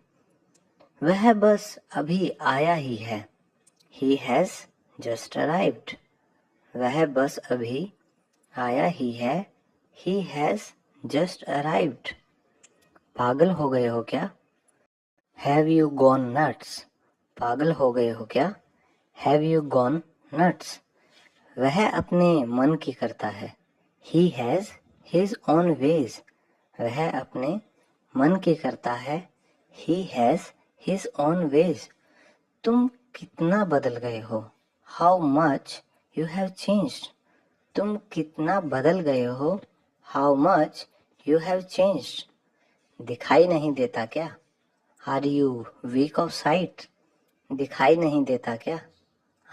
वह बस अभी आया ही है। He has just arrived. वह बस अभी आया ही है। He has just arrived. पागल हो गए हो क्या? Have you gone nuts? पागल हो गए हो क्या? Have you gone nuts? वह अपने मन की करता है। He has his own ways. वह अपने मन की करता है। He has his own ways. तुम कितना बदल गए हो? How much you have changed. तुम कितना बदल गए हो? How much you have changed. दिखाई नहीं देता क्या? Are you weak of sight? दिखाई नहीं देता क्या?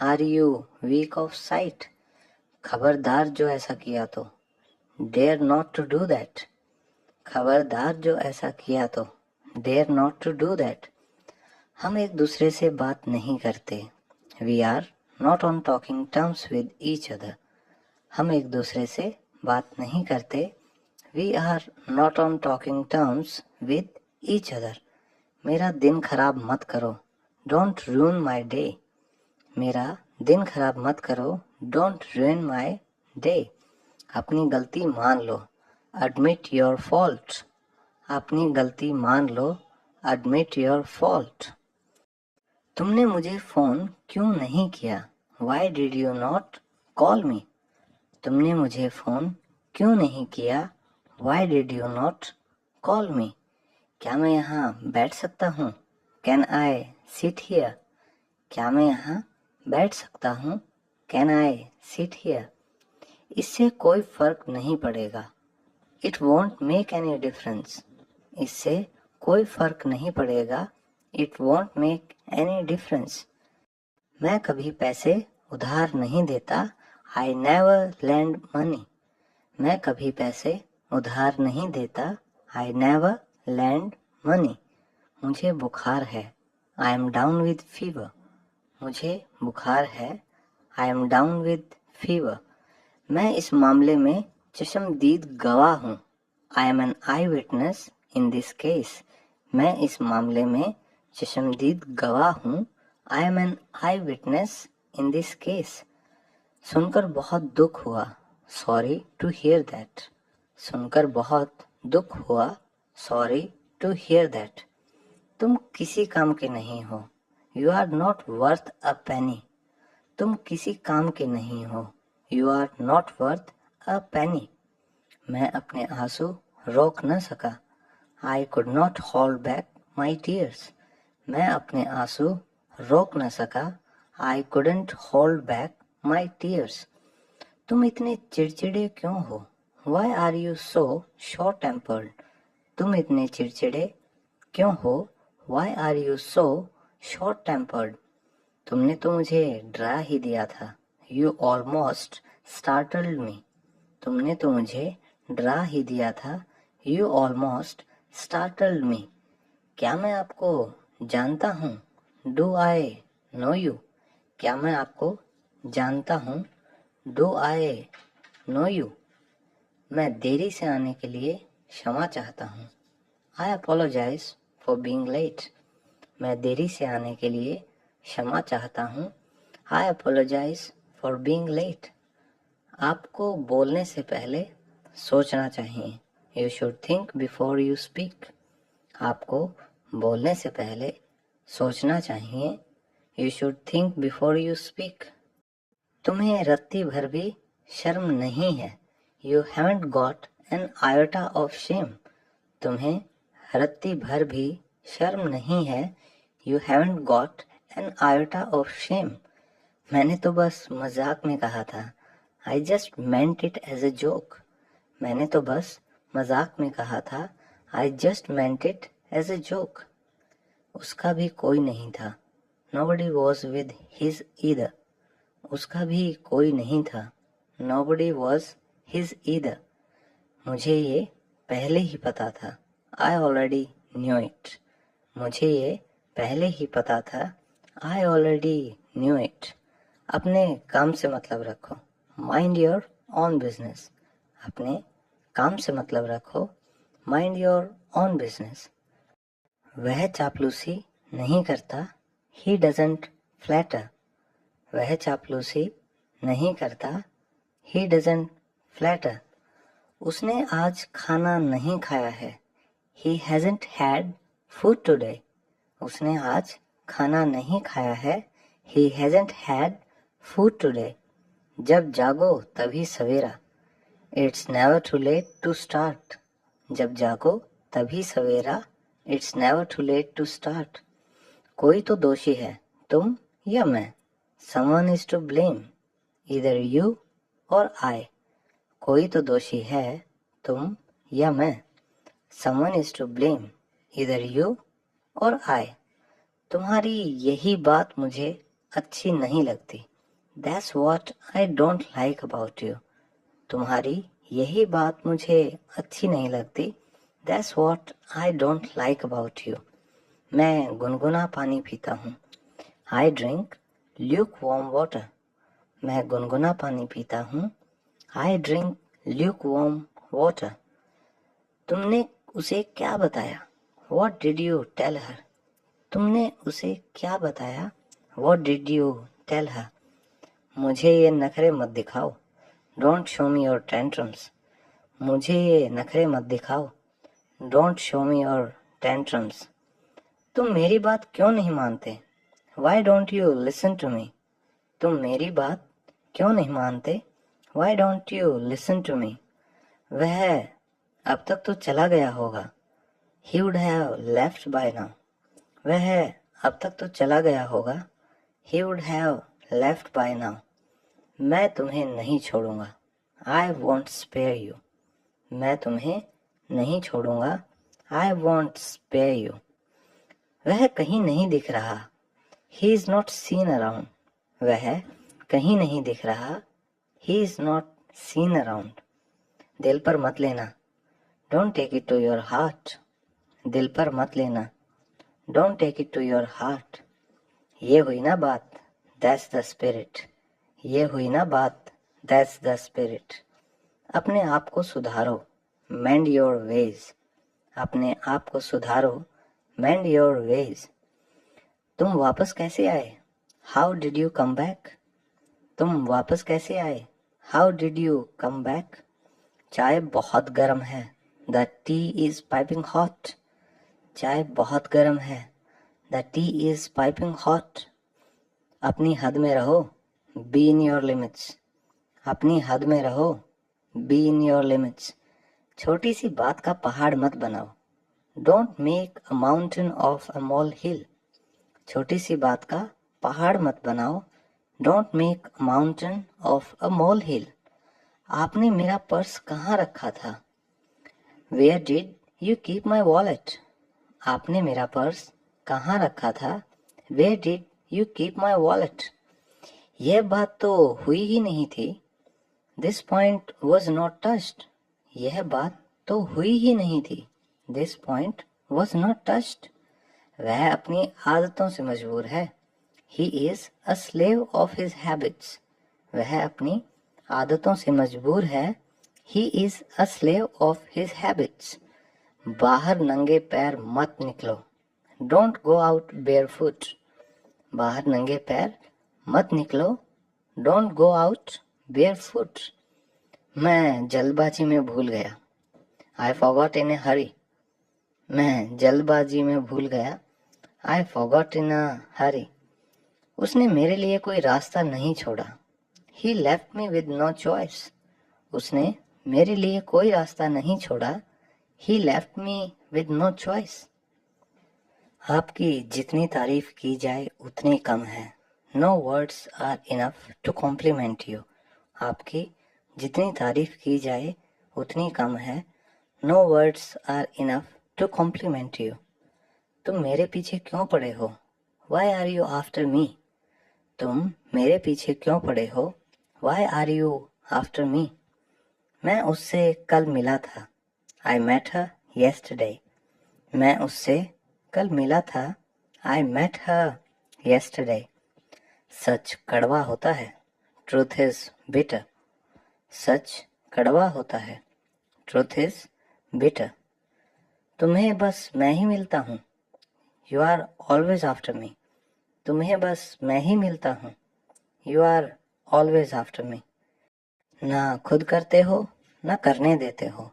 Are you weak of sight? खबरदार जो ऐसा किया तो। Dare not to do that. खबरदार जो ऐसा किया तो। Dare not to do that. हम एक दूसरे से बात नहीं करते। We are not on talking terms with each other. हम एक दूसरे से बात नहीं करते। We are not on talking terms with each other. मेरा दिन खराब मत करो। Don't ruin my day. मेरा दिन खराब मत करो। Don't ruin my day. अपनी गलती मान लो। Admit your fault. अपनी गलती मान लो। Admit your fault. तुमने मुझे फ़ोन क्यों नहीं किया? Why did you not call me? तुमने मुझे फ़ोन क्यों नहीं किया? Why did you not call me? क्या मैं यहाँ बैठ सकता हूँ? Can I sit here? क्या मैं यहाँ बैठ सकता हूँ? Can I sit here? इससे कोई फर्क नहीं पड़ेगा। It won't make any difference. इससे कोई फर्क नहीं पड़ेगा। It won't make any difference. मैं कभी पैसे उधार नहीं देता। I never lend money. मैं कभी पैसे उधार नहीं देता। I never lend money. मुझे बुखार है, I am down with fever. मुझे बुखार है, I am down with fever. मैं इस मामले में चश्मदीद गवाह हूँ, I am an eyewitness in this case. मैं इस मामले में चश्मदीद गवाह हूँ, I am an eyewitness in this case. सुनकर बहुत दुख हुआ, सॉरी टू हियर दैट। सुनकर बहुत दुख हुआ, सॉरी टू हियर दैट। तुम किसी काम के नहीं हो, you are not worth a penny. तुम किसी काम के नहीं हो, you are not worth a penny. मैं अपने आंसू रोक न सका, I could not hold back my tears. मैं अपने आंसू रोक न सका, I couldn't hold back my tears. तुम इतने चिड़चिड़े क्यों हो, why are you so short tempered. तुम इतने चिड़चिड़े क्यों हो, why are you so short tempered. तुमने तो मुझे डरा ही दिया था, यू ऑलमोस्ट स्टार्टल्ड मी। तुमने तो मुझे डरा ही दिया था, यू ऑलमोस्ट स्टार्टल्ड मी। क्या मैं आपको जानता हूँ, डू आई नो यू। क्या मैं आपको जानता हूँ, डू आई नो यू। मैं देरी से आने के लिए क्षमा चाहता हूँ, आई अपोलोजाइज फॉर बीइंग लेट। मैं देरी से आने के लिए क्षमा चाहता हूँ, आई अपोलोजाइज फॉर बीइंग लेट। आपको बोलने से पहले सोचना चाहिए, you should think before you speak. आपको बोलने से पहले सोचना चाहिए, you should think before you speak. तुम्हें रत्ती भर भी शर्म नहीं है, you haven't got an iota of Shem. तुम्हें रत्ती भर भी शर्म नहीं है, you haven't got an iota of shame. मैंने तो बस मजाक में कहा था, I just meant it as a joke. मैंने तो बस मजाक में कहा था, I just meant it as a joke. उसका भी कोई नहीं था, nobody was with his either। उसका भी कोई नहीं था, nobody was his either। मुझे ये पहले ही पता था, I already knew it। मुझे ये पहले ही पता था, I already knew it। अपने काम से मतलब रखो, mind your own business। अपने काम से मतलब रखो, mind your own business। वह चापलूसी नहीं करता, he doesn't flatter। वह चापलूसी नहीं करता, he doesn't flatter। उसने आज खाना नहीं खाया है, he hasn't had food today। उसने आज खाना नहीं खाया है, he hasn't had food today। जब जागो तभी सवेरा, it's never too late to start। जब जागो तभी सवेरा, it's never too late to start। कोई तो दोषी है, तुम या मैं। Someone is to blame, either you or I। कोई तो दोषी है, तुम या मैं। Someone is to blame, either you or I। तुम्हारी यही बात मुझे अच्छी नहीं लगती, That's what I don't like about you। तुम्हारी यही बात मुझे अच्छी नहीं लगती, That's what I don't like about you। मैं गुनगुना पानी पीता हूँ, I drink lukewarm water। मैं गुनगुना पानी पीता हूँ, I drink lukewarm water। तुमने उसे क्या बताया, What did you tell her। तुमने उसे क्या बताया, What did you tell her। मुझे ये नखरे मत दिखाओ, Don't show me your tantrums। मुझे ये नखरे मत दिखाओ, Don't show me your tantrums। तुम मेरी बात क्यों नहीं मानते, Why don't you listen to me। तुम मेरी बात क्यों नहीं मानते, Why don't you listen to me। वह अब तक तो चला गया होगा, He would have left by now। वह अब तक तो चला गया होगा, He would have left by now। मैं तुम्हें नहीं छोड़ूंगा, I won't spare you। मैं तुम्हें नहीं छोड़ूंगा, I won't spare you। वह कहीं नहीं दिख रहा, He is not seen around। वह कहीं नहीं दिख रहा, He is not seen around। दिल पर मत लेना, Don't take it to your heart। दिल पर मत लेना, don't take it to your heart. ये हुई ना बात, दैट्स द स्पिरिट। ये हुई ना बात, दैट्स द स्पिरिट। अपने आप को सुधारो, मेंड योर वेज। अपने आप को सुधारो, मेंड योर वेज। तुम वापस कैसे आए? How did you come back? तुम वापस कैसे आए? How did you come back? चाय बहुत गर्म है, the T is piping hot. चाय बहुत गर्म है, the T is piping hot. अपनी हद में रहो, बी इन योर लिमिट्स। अपनी हद में रहो, बी इन योर लिमिट्स। छोटी सी बात का पहाड़ मत बनाओ, don't make a mountain of a molehill. छोटी सी बात का पहाड़ मत बनाओ, don't make a mountain of a molehill. आपने मेरा पर्स कहाँ रखा था? Where did you keep my wallet? आपने मेरा पर्स कहाँ रखा था? Where did you keep my wallet? यह बात तो हुई ही नहीं थी, this point was not touched. यह बात तो हुई ही नहीं थी, this point was not touched. वह अपनी आदतों से मजबूर है, he is a slave of his habits. वह अपनी आदतों से मजबूर है, he is a slave of his habits. बाहर नंगे पैर मत निकलो, डोंट गो आउट बेयरफुट। बाहर नंगे पैर मत निकलो, डोंट गो आउट बेयरफुट। मैं जल्दबाजी में भूल गया, आई फॉरगॉट इन ए हरी। मैं जल्दबाजी में भूल गया, आई फॉरगॉट इन अ हरी। उसने मेरे लिए कोई रास्ता नहीं छोड़ा, he left me with no choice. उसने मेरे लिए कोई रास्ता नहीं छोड़ा, he left me with no choice. आपकी जितनी तारीफ की जाए उतनी कम है, no words are enough to compliment you. आपकी जितनी तारीफ की जाए उतनी कम है, no words are enough to compliment you. तुम मेरे पीछे क्यों पड़े हो? Why are you after me? तुम मेरे पीछे क्यों पड़े हो? Why are you after me? मैं उससे कल मिला था, आई मेट हर येस्टरडे। मैं उससे कल मिला था, आई मेट हर येस्टरडे। सच कड़वा होता है, ट्रूथ इज बिटर। सच कड़वा होता है, ट्रूथ इज बिटर। तुम्हें बस मैं ही मिलता हूँ, you are always after me. तुम्हें बस मैं ही मिलता हूँ, you are always after me. ना खुद करते हो ना करने देते हो,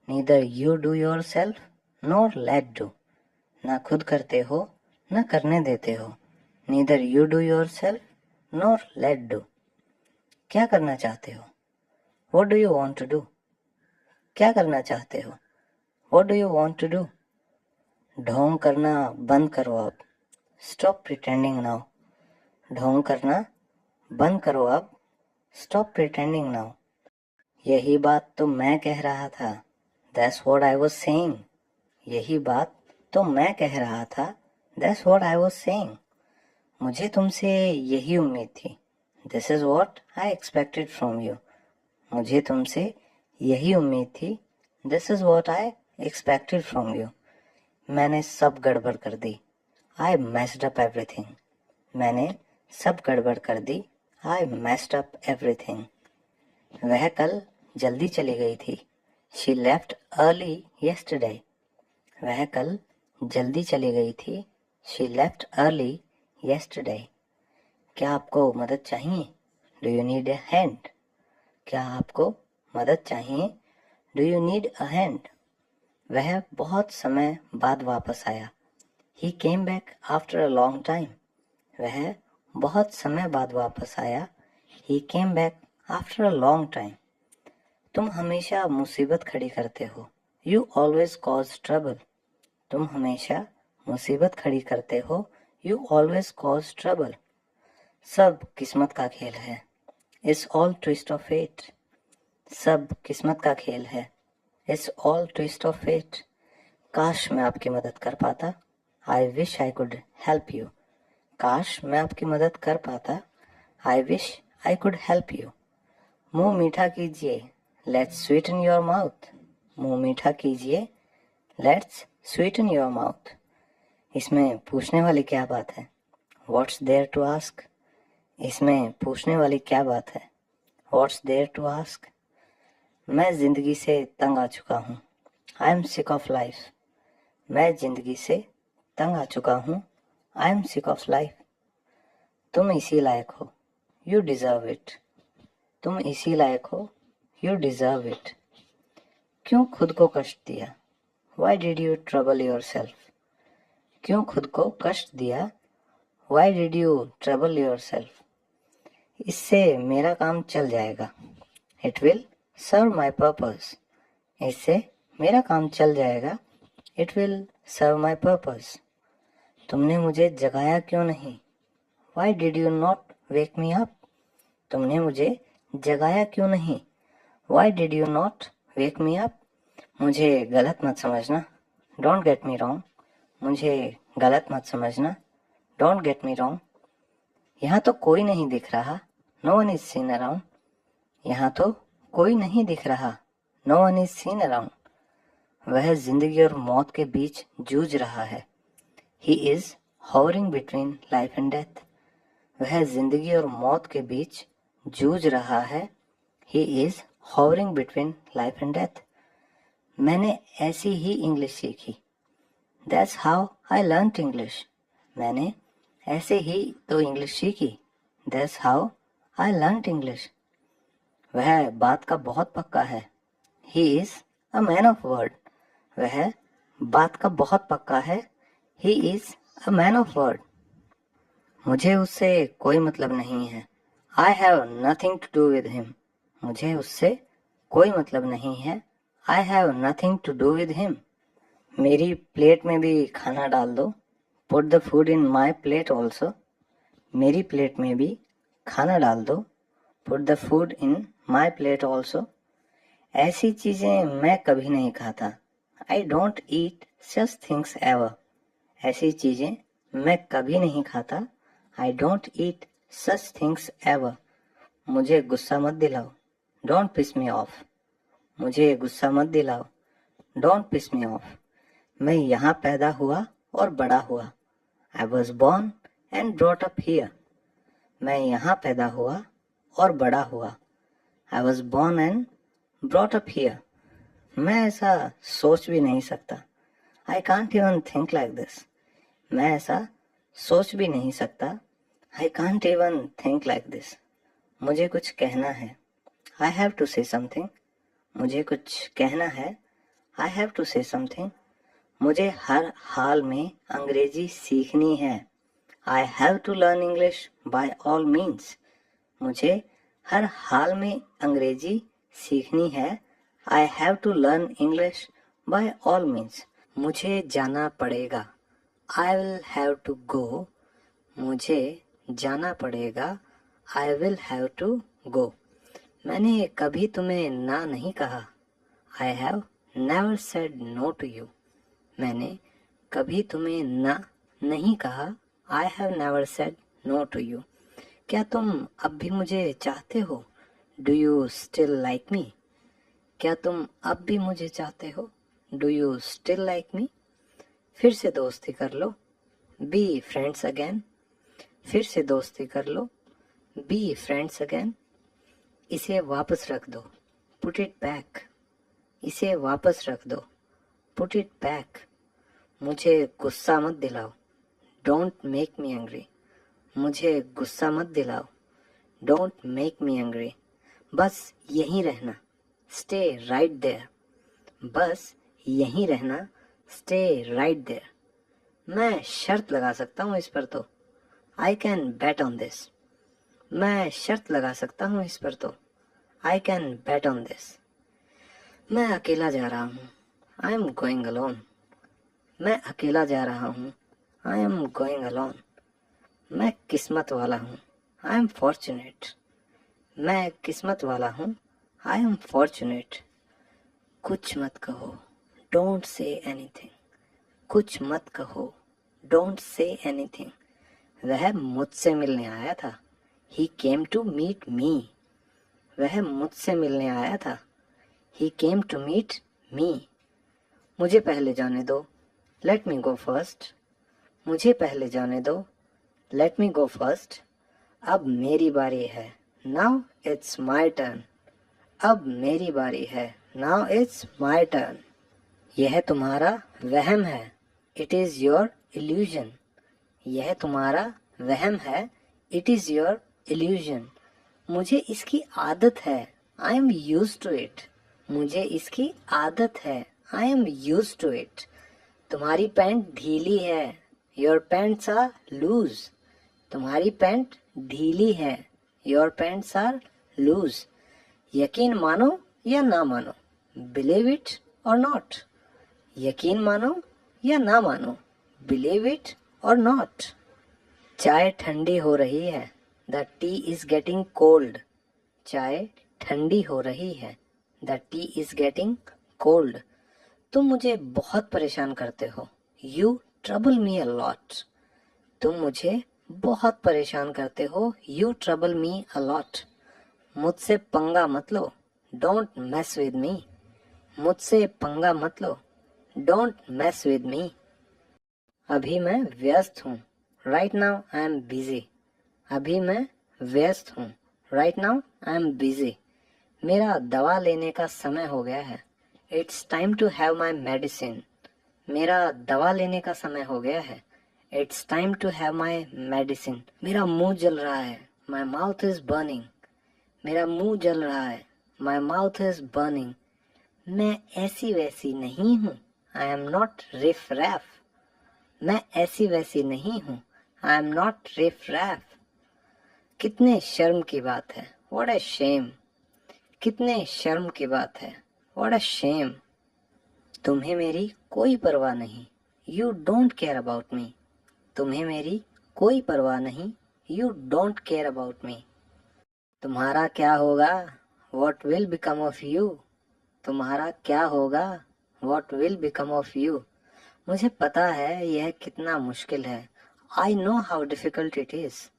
neither you do yourself nor let do. ना खुद करते हो ना करने देते हो, neither you do yourself nor let do. क्या करना चाहते हो? What do you want to do? क्या करना चाहते हो? What do you want to do? ढोंग करना बंद करो अब, स्टॉप प्रिटेंडिंग नाउ। ढोंग करना बंद करो अब, स्टॉप प्रिटेंडिंग नाउ। यही बात तो मैं कह रहा था, that's what I was saying. यही बात तो मैं कह रहा था, that's what I was saying. मुझे तुमसे यही उम्मीद थी, this is what I expected from you. मुझे तुमसे यही उम्मीद थी, this is what I expected from you. मैंने सब गड़बड़ कर दी, आई मेस्ड अप एवरीथिंग। मैंने सब गड़बड़ कर दी, आई मेस्ड अप एवरीथिंग। वह कल जल्दी चली गई थी, शी लेफ्ट अर्ली येस्टरडे। वह कल जल्दी चली गई थी, शी लेफ्ट अर्ली येस्टरडे। क्या आपको मदद चाहिए? Do you need a hand? क्या आपको मदद चाहिए? Do you need a hand? वह बहुत समय बाद वापस आया, he came back after a long time. वह बहुत समय बाद वापस आया, he came back after a long time. तुम हमेशा मुसीबत खड़ी करते हो, यू ऑलवेज कॉज ट्रबल। तुम हमेशा मुसीबत खड़ी करते हो, यू ऑलवेज कॉज ट्रबल। सब किस्मत का खेल है, it's all twist of fate. सब किस्मत का खेल है, it's all twist of fate. काश मैं आपकी मदद कर पाता, I wish I could help you. काश मैं आपकी मदद कर पाता, I wish I could help you. मुंह मीठा कीजिए, लेट्स स्वीटन योर माउथ। मुंह मीठा कीजिए, लेट्स स्वीटन योर माउथ। इसमें पूछने वाली क्या बात है? What's there to ask? इसमें पूछने वाली क्या बात है? What's there to ask? मैं जिंदगी से तंग आ चुका हूँ। I am sick of life. मैं जिंदगी से तंग आ चुका हूँ। I am sick of life. तुम इसी लायक हो। You deserve it. तुम इसी लायक हो। You deserve it. क्यों खुद को कष्ट दिया? Why did you trouble yourself? क्यों खुद को कष्ट दिया? Why did you trouble yourself? इससे मेरा काम चल जाएगा। It will serve my purpose. इससे मेरा काम चल जाएगा। It will serve my purpose. तुमने मुझे जगाया क्यों नहीं? Why did you not wake me up? तुमने मुझे जगाया क्यों नहीं? Why did you not wake me up? मुझे गलत मत समझना। Don't get me wrong. मुझे गलत मत समझना। Don't get me wrong. यहाँ तो कोई नहीं दिख रहा। No one is seen around. यहाँ तो कोई नहीं दिख रहा। No one is seen around. वह जिंदगी और मौत के बीच जूझ रहा है। He is hovering between life and death. वह जिंदगी और मौत के बीच जूझ रहा है। He is hovering between life and death. मैंने ऐसी ही इंग्लिश सीखी। That's how I learnt English. मैंने ऐसे ही तो इंग्लिश सीखी। That's how I learnt English. वह बात का बहुत पक्का है। He is a man of word. वह बात का बहुत पक्का है। He is a man of word. मुझे उससे कोई मतलब नहीं है। I have nothing to do with him. मुझे उससे कोई मतलब नहीं है। I have nothing to do with him. मेरी प्लेट में भी खाना डाल दो। Put the food in my plate also. मेरी प्लेट में भी खाना डाल दो। Put the food in my plate also. ऐसी चीजें मैं कभी नहीं खाता। I don't eat such things ever. ऐसी चीजें मैं कभी नहीं खाता। I don't eat such things ever. मुझे गुस्सा मत दिलाओ। Don't piss me off. मुझे गुस्सा मत दिलाओ। Don't piss me off. मैं यहाँ पैदा हुआ और बड़ा हुआ। I was born and brought up here. मैं यहाँ पैदा हुआ और बड़ा हुआ। I was born and brought up here. मैं ऐसा सोच भी नहीं सकता। I can't even think like this. मैं ऐसा सोच भी नहीं सकता। I can't even think like this. मुझे कुछ कहना है। I have to say something. मुझे कुछ कहना है। I have to say something. मुझे हर हाल में अंग्रेजी सीखनी है। I have to learn English by all means. मुझे हर हाल में अंग्रेजी सीखनी है। I have to learn English by all means. मुझे जाना पड़ेगा। I will have to go. मुझे जाना पड़ेगा। I will have to go. मैंने कभी तुम्हें ना नहीं कहा। I have never said no to you. मैंने कभी तुम्हें ना नहीं कहा। I have never said no to you. क्या तुम अब भी मुझे चाहते हो? Do you still like me? क्या तुम अब भी मुझे चाहते हो? Do you still like me? फिर से दोस्ती कर लो। Be friends again. फिर से दोस्ती कर लो। Be friends again. इसे वापस रख दो। Put it back. इसे वापस रख दो। Put it back. मुझे गुस्सा मत दिलाओ। Don't make me angry. मुझे गुस्सा मत दिलाओ। Don't make me angry. बस यहीं रहना। Stay right there. बस यहीं रहना। Stay right there. मैं शर्त लगा सकता हूँ इस पर तो। I can bet on this. मैं शर्त लगा सकता हूँ इस पर तो। I can bet on this. मैं अकेला जा रहा हूँ। I am going alone. मैं अकेला जा रहा हूँ। I am going alone. मैं किस्मत वाला हूँ। I am fortunate. मैं किस्मत वाला हूँ। I am fortunate. कुछ मत कहो। Don't say anything. कुछ मत कहो। Don't say anything. वह मुझसे मिलने आया था। He came to meet me. वह मुझसे मिलने आया था। He came to meet me. मुझे पहले जाने दो। Let me go first. मुझे पहले जाने दो, लेट मी गो फर्स्ट। अब मेरी बारी है, नाउ इट्स माय टर्न। अब मेरी बारी है, नाउ इट्स माय टर्न। यह तुम्हारा वहम है, इट इज़ योर इल्यूजन। यह तुम्हारा वहम है, इट इज़ योर इल्यूजन। मुझे इसकी आदत है, I am use to it. मुझे इसकी आदत है, I am use to it. तुम्हारी पैंट ढीली है, योर पैंट्स आर लूज। तुम्हारी पैंट ढीली है, योर पैंट्स आर लूज। यकीन मानो या ना मानो, बिलीव इट और नॉट। यकीन मानो या ना मानो, बिलीव इट और नॉट। चाय ठंडी हो रही है, the T is getting cold. चाय ठंडी हो रही है, the T is getting cold. तुम मुझे बहुत परेशान करते हो, you trouble me a lot. तुम मुझे बहुत परेशान करते हो, you trouble me a lot. मुझसे पंगा मत लो, डोंट मेस विद मी। मुझसे पंगा मत लो, डोंट मेस विद मी। अभी मैं व्यस्त हूँ, right now I am busy. अभी मैं व्यस्त हूँ, right now I am busy. मेरा दवा लेने का समय हो गया है, it's time to have my medicine. मेरा दवा लेने का समय हो गया है, it's time to have my medicine. मेरा मुंह जल रहा है, माई माउथ इज बर्निंग। मेरा मुंह जल रहा है, माई माउथ इज बर्निंग। मैं ऐसी वैसी नहीं हूँ, आई एम नॉट रिफ रैफ। मैं ऐसी वैसी नहीं हूँ, आई एम नॉट रिफ रैफ। कितने शर्म की बात है, व्हाट अ शेम। कितने शर्म की बात है, व्हाट अ शेम। तुम्हें मेरी कोई परवाह नहीं, you don't care about me. तुम्हें मेरी कोई परवाह नहीं, you don't care about me. तुम्हारा क्या होगा, what will become of you. तुम्हारा क्या होगा, what will become of you. मुझे पता है यह कितना मुश्किल है, I know how difficult it is.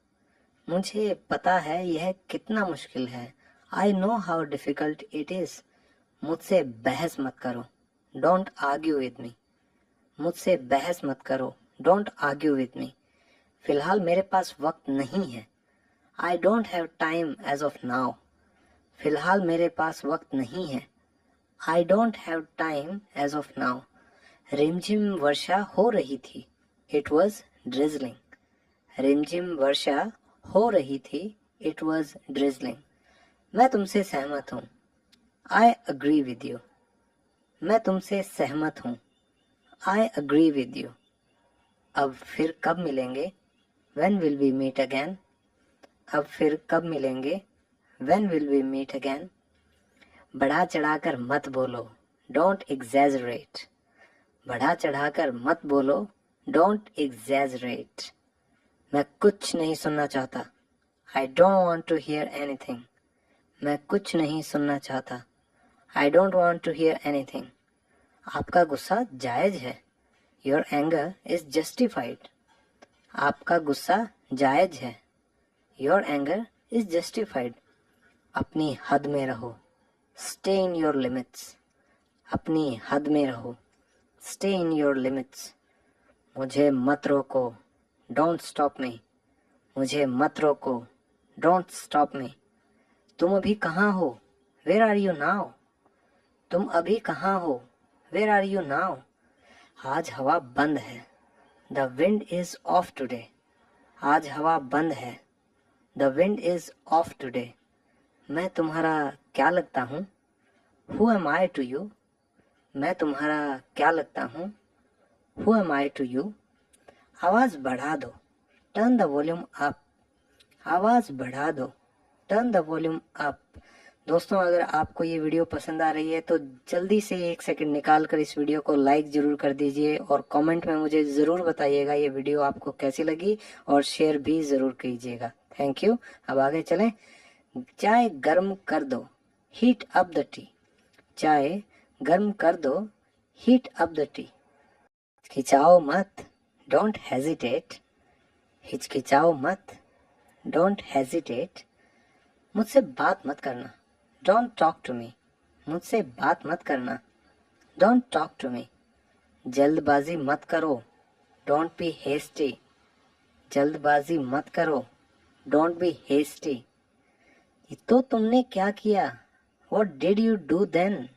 मुझे पता है यह कितना मुश्किल है, I know how difficult it is. मुझसे बहस मत करो, डोंट आर्ग्यू विद मी। मुझसे बहस मत करो, डोंट आर्ग्यू विद मी। फिलहाल मेरे पास वक्त नहीं है, I don't have time as of now. फिलहाल मेरे पास वक्त नहीं है, I don't have time as of now. रिमझिम वर्षा हो रही थी, इट वॉज ड्रिजलिंग। रिमझिम वर्षा हो रही थी, इट वॉज ड्रिजलिंग। मैं तुमसे सहमत हूँ, आई अग्री विद यू। मैं तुमसे सहमत हूँ, आई अग्री विद यू। अब फिर कब मिलेंगे, when will we meet again. अब फिर कब मिलेंगे, when will we meet again. बढ़ा चढ़ाकर मत बोलो, डोंट एग्जैजरेट। बढ़ा चढ़ाकर मत बोलो, डोंट एग्जैजरेट। मैं कुछ नहीं सुनना चाहता, I don't want to hear anything. मैं कुछ नहीं सुनना चाहता, I don't want to hear anything. आपका गुस्सा जायज है, योर एंगर इज जस्टिफाइड। आपका गुस्सा जायज है, योर एंगर इज जस्टिफाइड। अपनी हद में रहो, स्टे इन योर लिमिट्स। अपनी हद में रहो, स्टे इन योर लिमिट्स। मुझे मत रोको, डोंट स्टॉप मी। मुझे मत रोको, डोंट स्टॉप मी। तुम अभी कहाँ हो, वेयर आर यू नाउ। तुम अभी कहाँ हो, वेयर आर यू नाउ। आज हवा बंद है, the wind is off today. आज हवा बंद है, the wind is off today. मैं तुम्हारा क्या लगता हूँ, who am I to you. मैं तुम्हारा क्या लगता हूँ, who am I to you. आवाज़ बढ़ा दो, टर्न द वॉल्यूम अप। आवाज़ बढ़ा दो, टर्न द वॉल्यूम अप। दोस्तों, अगर आपको ये वीडियो पसंद आ रही है तो जल्दी से 1 सेकंड निकाल कर इस वीडियो को लाइक जरूर कर दीजिए और कमेंट में मुझे ज़रूर बताइएगा ये वीडियो आपको कैसी लगी और शेयर भी ज़रूर कीजिएगा। Thank you. अब आगे चलें। चाय गर्म कर दो, हीट अप द टी। चाय गर्म कर दो, हीट अप द टी। हिचकिचाओ मत, डोंट हेजिटेट। हिचकिचाओ मत, डोंट हेजिटेट। मुझसे बात मत करना, डोंट टॉक टू मी। मुझसे बात मत करना, डोंट टॉक टू मी। जल्दबाजी मत करो, डोंट बी हेस्टी, जल्दबाजी मत करो, डोंट बी हेस्टी। तो तुमने क्या किया, what did you do then,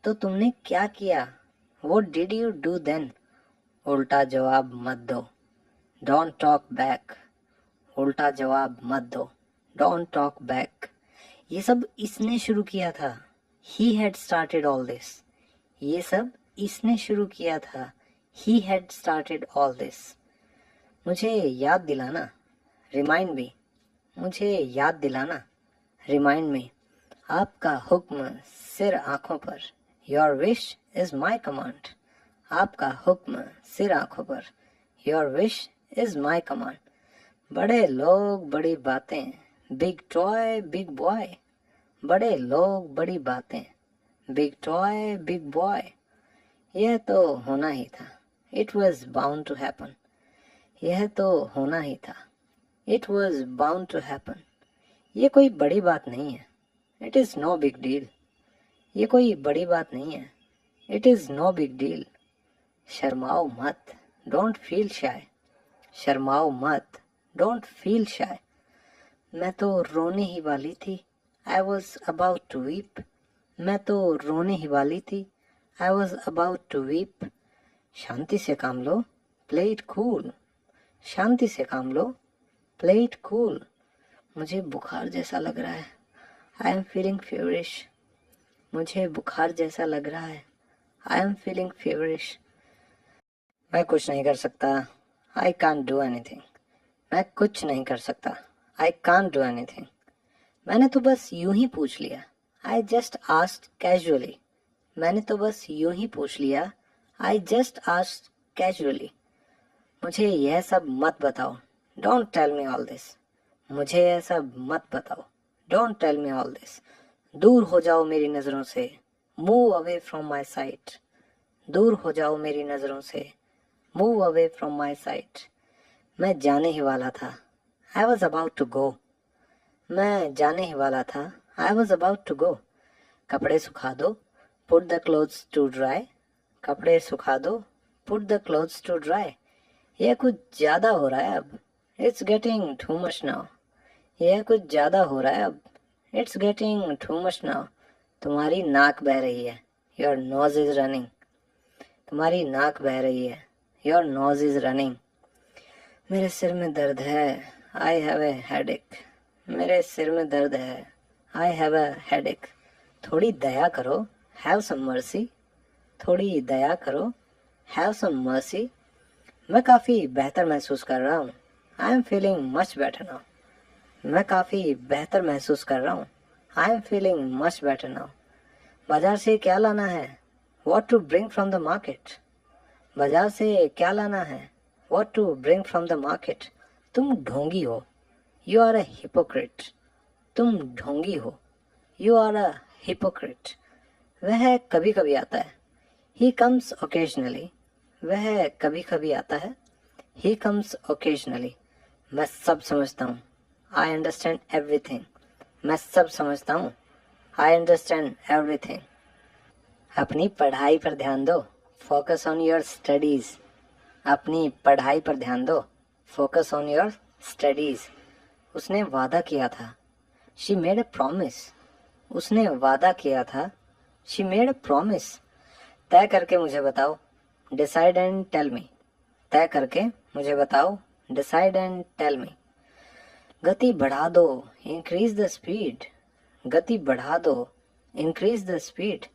तो तुमने क्या किया, what did you do then. उल्टा जवाब मत दो, डोंट टॉक बैक, उल्टा जवाब मत दो, डोंट टॉक बैक। ये सब इसने शुरू किया था, he had started all this. ये सब इसने शुरू किया था, he had started all this. मुझे याद दिलाना, रिमाइंड मी, मुझे याद दिलाना, रिमाइंड मी। आपका हुक्म सिर आंखों पर, your wish is my command. आपका हुक्म सिर आंखों पर, your wish is my command. बड़े लोग बड़ी बातें, बिग टॉय बिग बॉय। बड़े लोग बड़ी बातें, बिग टॉय बिग बॉय। यह तो होना ही था, it was bound to happen. यह तो होना ही था, it was bound to happen. ये कोई बड़ी बात नहीं है, it is no big deal. ये कोई बड़ी बात नहीं है, it is no big deal. शर्माओ मत, डोंट फील शाय। शर्माओ मत, डोंट फील शाय। मैं तो रोने ही वाली थी, I was about to weep. मैं तो रोने ही वाली थी, I was about to weep. शांति से काम लो, प्ले इट कूल। शांति से काम लो, प्ले इट कूल। मुझे बुखार जैसा लग रहा है, आई एम फीलिंग फेवरिश। मुझे बुखार जैसा लग रहा है, आई एम फीलिंग फेवरिश। मैं कुछ नहीं कर सकता, आई कांट डू एनीथिंग। मैं कुछ नहीं कर सकता, आई कांट डू एनीथिंग। मैंने तो बस यूं ही पूछ लिया, आई जस्ट आस्क्ड कैजुअली। मैंने तो बस यूं ही पूछ लिया, आई जस्ट आस्क्ड कैजुअली। मुझे यह सब मत बताओ, don't tell me all this. मुझे यह सब मत बताओ, don't tell me all this. दूर हो जाओ मेरी नजरों से, move away from my sight. दूर हो जाओ मेरी नजरों से, move away from my sight. मैं जाने ही वाला था, I was about to go. मैं जाने ही वाला था, I was about to go. कपड़े सुखा दो, put the clothes to dry. कपड़े सुखा दो, put the clothes to dry. यह कुछ ज्यादा हो रहा है अब, it's getting too much now. यह कुछ ज्यादा हो रहा है अब, it's getting too much now. तुम्हारी नाक बह रही है, योर नोज इज रनिंग। तुम्हारी नाक बह रही है, योर नोज इज रनिंग। मेरे सिर में दर्द है, आई हैव ए हेडेक। मेरे सिर में दर्द है, आई हैव ए हेडेक। थोड़ी दया करो, हैव सम मर्सी। थोड़ी दया करो, हैव सम मर्सी। मैं काफ़ी बेहतर महसूस कर रहा हूँ, I am feeling much better now. मैं काफ़ी बेहतर महसूस कर रहा हूँ, I am feeling much better now. बाजार से क्या लाना है, what to bring from the market. बाजार से क्या लाना है, what to bring from the market. तुम ढोंगी हो, यू आर अ हिपोक्रेट। तुम ढोंगी हो, यू आर अ हिपोक्रेट। वह कभी कभी आता है, ही कम्स ओकेजनली। वह कभी कभी आता है, ही कम्स ओकेजनली। मैं सब समझता हूँ, आई अंडरस्टैंड एवरीथिंग। मैं सब समझता हूँ, आई अंडरस्टैंड एवरीथिंग। अपनी पढ़ाई पर ध्यान दो, फोकस ऑन योर स्टडीज। अपनी पढ़ाई पर ध्यान दो, फोकस ऑन योर स्टडीज। उसने वादा किया था, शी मेड अ प्रॉमिस। उसने वादा किया था, शी मेड अ प्रॉमिस। तय करके मुझे बताओ, डिसाइड एंड टेल मी। तय करके मुझे बताओ, डिसाइड एंड टेल मी। गति बढ़ा दो, इंक्रीज द स्पीड। गति बढ़ा दो, इंक्रीज द स्पीड।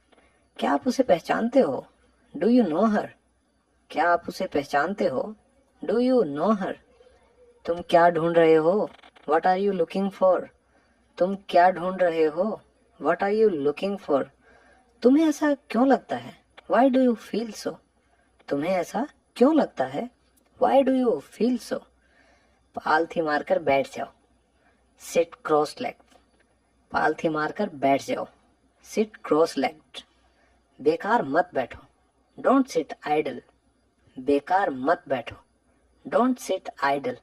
क्या आप उसे पहचानते हो, डू यू नो हर। क्या आप उसे पहचानते हो, डू यू नो हर। तुम क्या ढूंढ रहे हो, what are you looking for. तुम क्या ढूंढ रहे हो, what are you looking for. तुम्हें ऐसा क्यों लगता है, why do you feel so. तुम्हें ऐसा क्यों लगता है, why do you feel so. पालथी मारकर बैठ जाओ, सिट क्रॉस लेग। पालथी मारकर बैठ जाओ, सिट क्रॉस लेग्ड। बेकार मत बैठो, डोंट सिट आइडल। बेकार मत बैठो, डोंट सिट आइडल।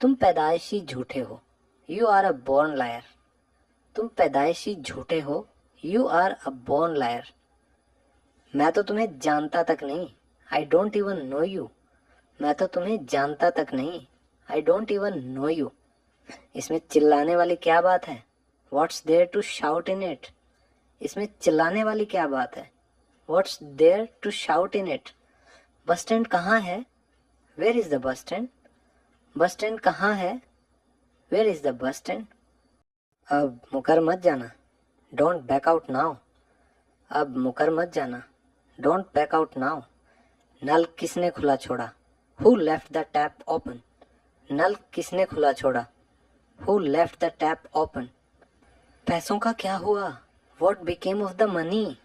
तुम पैदाइशी झूठे हो, you are a born liar. तुम पैदाइशी झूठे हो, you are a born liar. मैं तो तुम्हें जानता तक नहीं, I don't even know you. मैं तो तुम्हें जानता तक नहीं, I don't even know you. इसमें चिल्लाने वाली क्या बात है? What's there to shout in it? इसमें चिल्लाने वाली क्या बात है? What's there to shout in it? Bus stand कहाँ है? Where is the bus stand? Bus stand कहाँ है? Where is the bus stand? अब मुकर मत जाना, डोंट बैक आउट नाउ। अब मुकर मत जाना, डोंट बैक आउट नाउ। नल किसने खुला छोड़ा? Who left the tap open? नल किसने खुला छोड़ा? Who left the tap open? पैसों का क्या हुआ? What became of the money?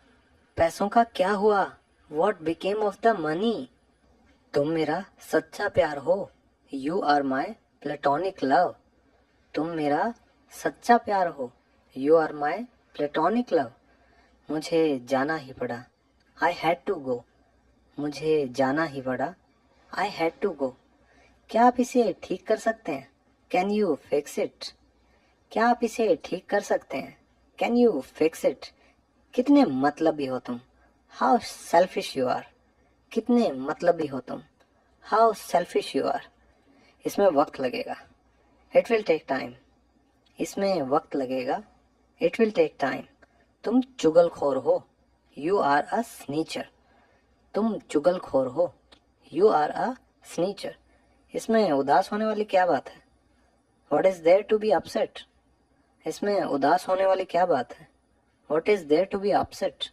पैसों का क्या हुआ? What became of the money? तुम मेरा सच्चा प्यार हो, you are my platonic love. तुम मेरा सच्चा प्यार हो, you are my platonic love. मुझे जाना ही पड़ा, आई हैड टू गो। मुझे जाना ही पड़ा, आई हैड टू गो। क्या आप इसे ठीक कर सकते हैं? Can you fix it? क्या आप इसे ठीक कर सकते हैं? Can you fix it? कितने मतलबी हो तुम, हाउ सेल्फिश यू आर। कितने मतलबी हो तुम, हाउ सेल्फिश यू आर। इसमें वक्त लगेगा, इट विल टेक टाइम। इसमें वक्त लगेगा, इट विल टेक टाइम। तुम चुगलखोर हो, यू आर अ स्नीचर। तुम चुगलखोर हो, यू आर अ स्नीचर। इसमें उदास होने वाली क्या बात है? What is there to be upset? इसमें उदास होने वाली क्या बात है? What is there to be upset?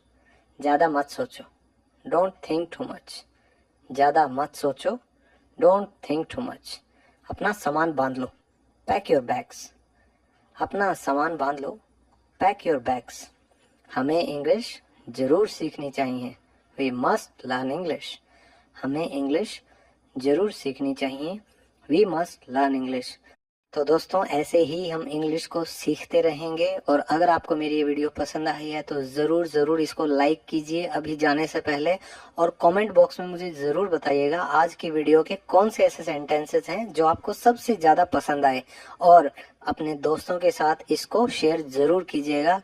ज्यादा मत सोचो, डोंट थिंक टू मच। ज्यादा मत सोचो, डोंट थिंक टू मच। अपना सामान बांध लो, पैक योर बैग्स। अपना सामान बांध लो, पैक योर बैग्स। हमें इंग्लिश जरूर सीखनी चाहिए, वी मस्ट लर्न इंग्लिश। हमें इंग्लिश जरूर सीखनी चाहिए, वी मस्ट लर्न इंग्लिश। तो दोस्तों ऐसे ही हम इंग्लिश को सीखते रहेंगे, और अगर आपको मेरी ये वीडियो पसंद आई है तो ज़रूर इसको लाइक कीजिए अभी जाने से पहले, और कमेंट बॉक्स में मुझे ज़रूर बताइएगा आज की वीडियो के कौन से ऐसे सेंटेंसेस हैं जो आपको सबसे ज़्यादा पसंद आए, और अपने दोस्तों के साथ इसको शेयर ज़रूर कीजिएगा।